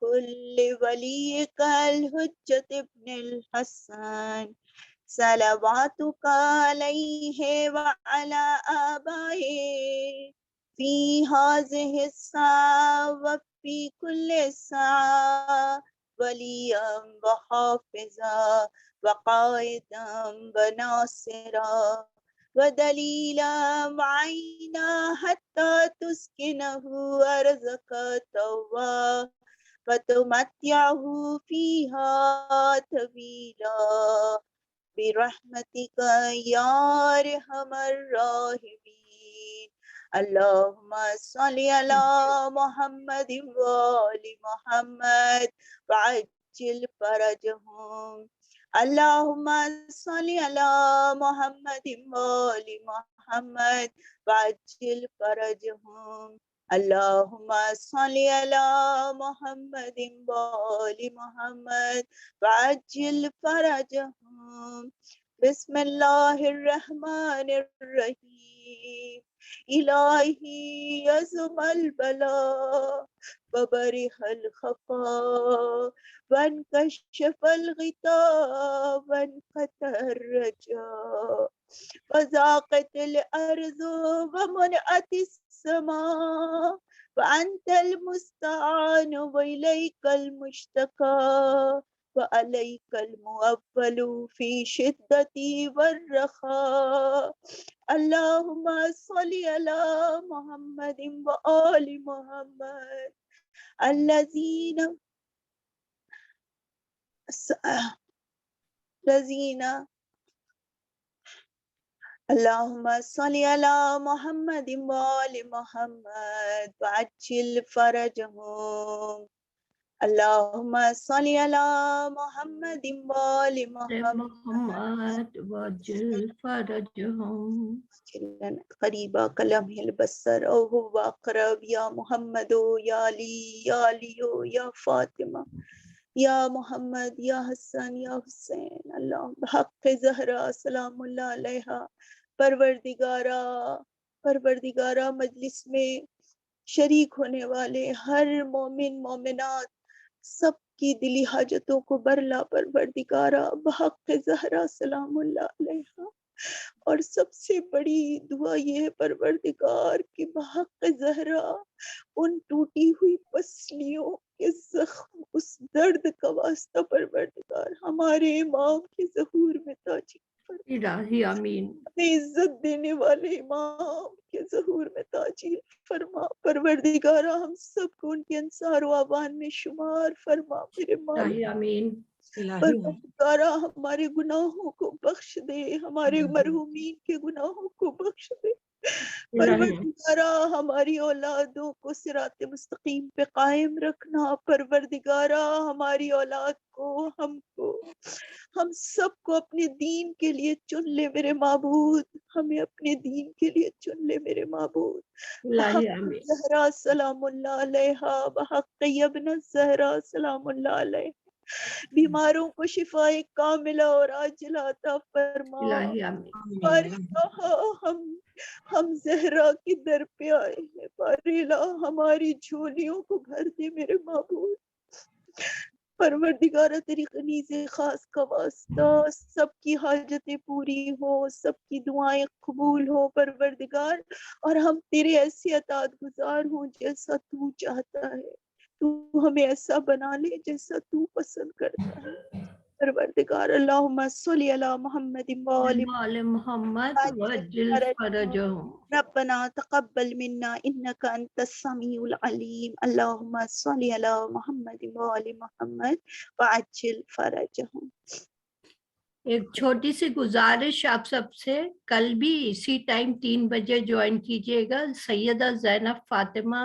کل ولیک الحجۃ ابن الحسن صلواتک علیہ وعلی آبائہ فی ہذہ الساعة وفی کل ساعة ولیا وحافظا وقائدا وناصرا ودلیلا معینا حتی تسکنہ ارضک طوعا وتمتعہ فیہا طویلا برحمتک یا ارحم الراحمین. اللہم صلی علی محمد وآل محمد وعجل فرجہم. اللہم صلی علی محمد وآل محمد وعجل فرجہم. اللہم صلی علی محمد وآل محمد وعجل فرجہم. بسم اللہ الرحمن الرحیم. الرجيم إلهي يزم البلاء وبرح الخفاء وانكشف الغطاء وانقطع الرجاء وضاقت الأرض ومنعت السماء وأنت المستعان وإليك المشتكى وعليك الموكل في شدة والرخاء اللهم صل على محمد وآل محمد الذين اللهم صل على محمد وآل محمد وعجل فرجهم اللهم صل على محمد وآل محمد وعجل فرجهم قریبا کلمہ البصر او هو اقرب یا محمد یا علی یا علیو یا فاطمہ یا محمد یا حسن یا حسین اللہ بحق زہرا سلام اللہ علیہا پروردگارا مجلس میں شریک ہونے والے ہر مومن مومنات سب کی دلی حاجتوں کو برلا پروردگارا بحق زہرا سلام اللہ علیہا اور سب سے بڑی دعا یہ ہے پروردگار کہ بحق زہرا ان ٹوٹی ہوئی پسلیوں کے زخم اس درد کا واسطہ پروردگار ہمارے امام کے ظہور میں تاجیل الہی آمین ہمیں عزت دینے والے امام کے ظہور میں تاجیل فرما پروردگارا ہم سب کو ان کے انصار و اعوان میں شمار فرما میرے الہی آمین پروردگارا ہمارے گناہوں کو بخش دے ہمارے مرحومین کے گناہوں کو بخش دے پروردگارا ہماری اولادوں کو صراط مستقیم پہ قائم رکھنا پروردگارا ہماری اولاد کو ہم سب کو اپنے دین کے لیے چن لے میرے معبود ہمیں اپنے دین کے لیے چن لے میرے معبود زہرا سلام اللہ علیہا بحق ابن الزہرا سلام اللہ علیہ بیماروں کو شفاء کاملہ اور عاجلہ عطا فرما ہم زہرا کی در پہ آئے ہیں بارلا ہماری جھولیوں کو بھر دے میرے معبود پروردگارہ تیری غنیز خاص کا واسطہ سب کی حاجتیں پوری ہو سب کی دعائیں قبول ہو پروردگار اور ہم تیرے ایسے اطاعت گزار ہوں جیسا تو چاہتا ہے تو ہمیں ایسا بنا لے جیسا تو پسند کرتا ہے پروردگار اللہم صلی علی محمد وآل محمد وعجل فرجهم ربنا تقبل منا انك انت السميع العليم اللهم صل على محمد وآل محمد وعجل فرجهم ایک چھوٹی سی گزارش آپ سب سے کل بھی اسی ٹائم 3 بجے جوائن کیجیے گا سیدہ زینب فاطمہ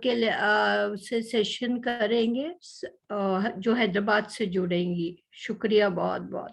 کے سے سیشن کریں گے جو حیدرآباد سے جڑیں گی شکریہ بہت بہت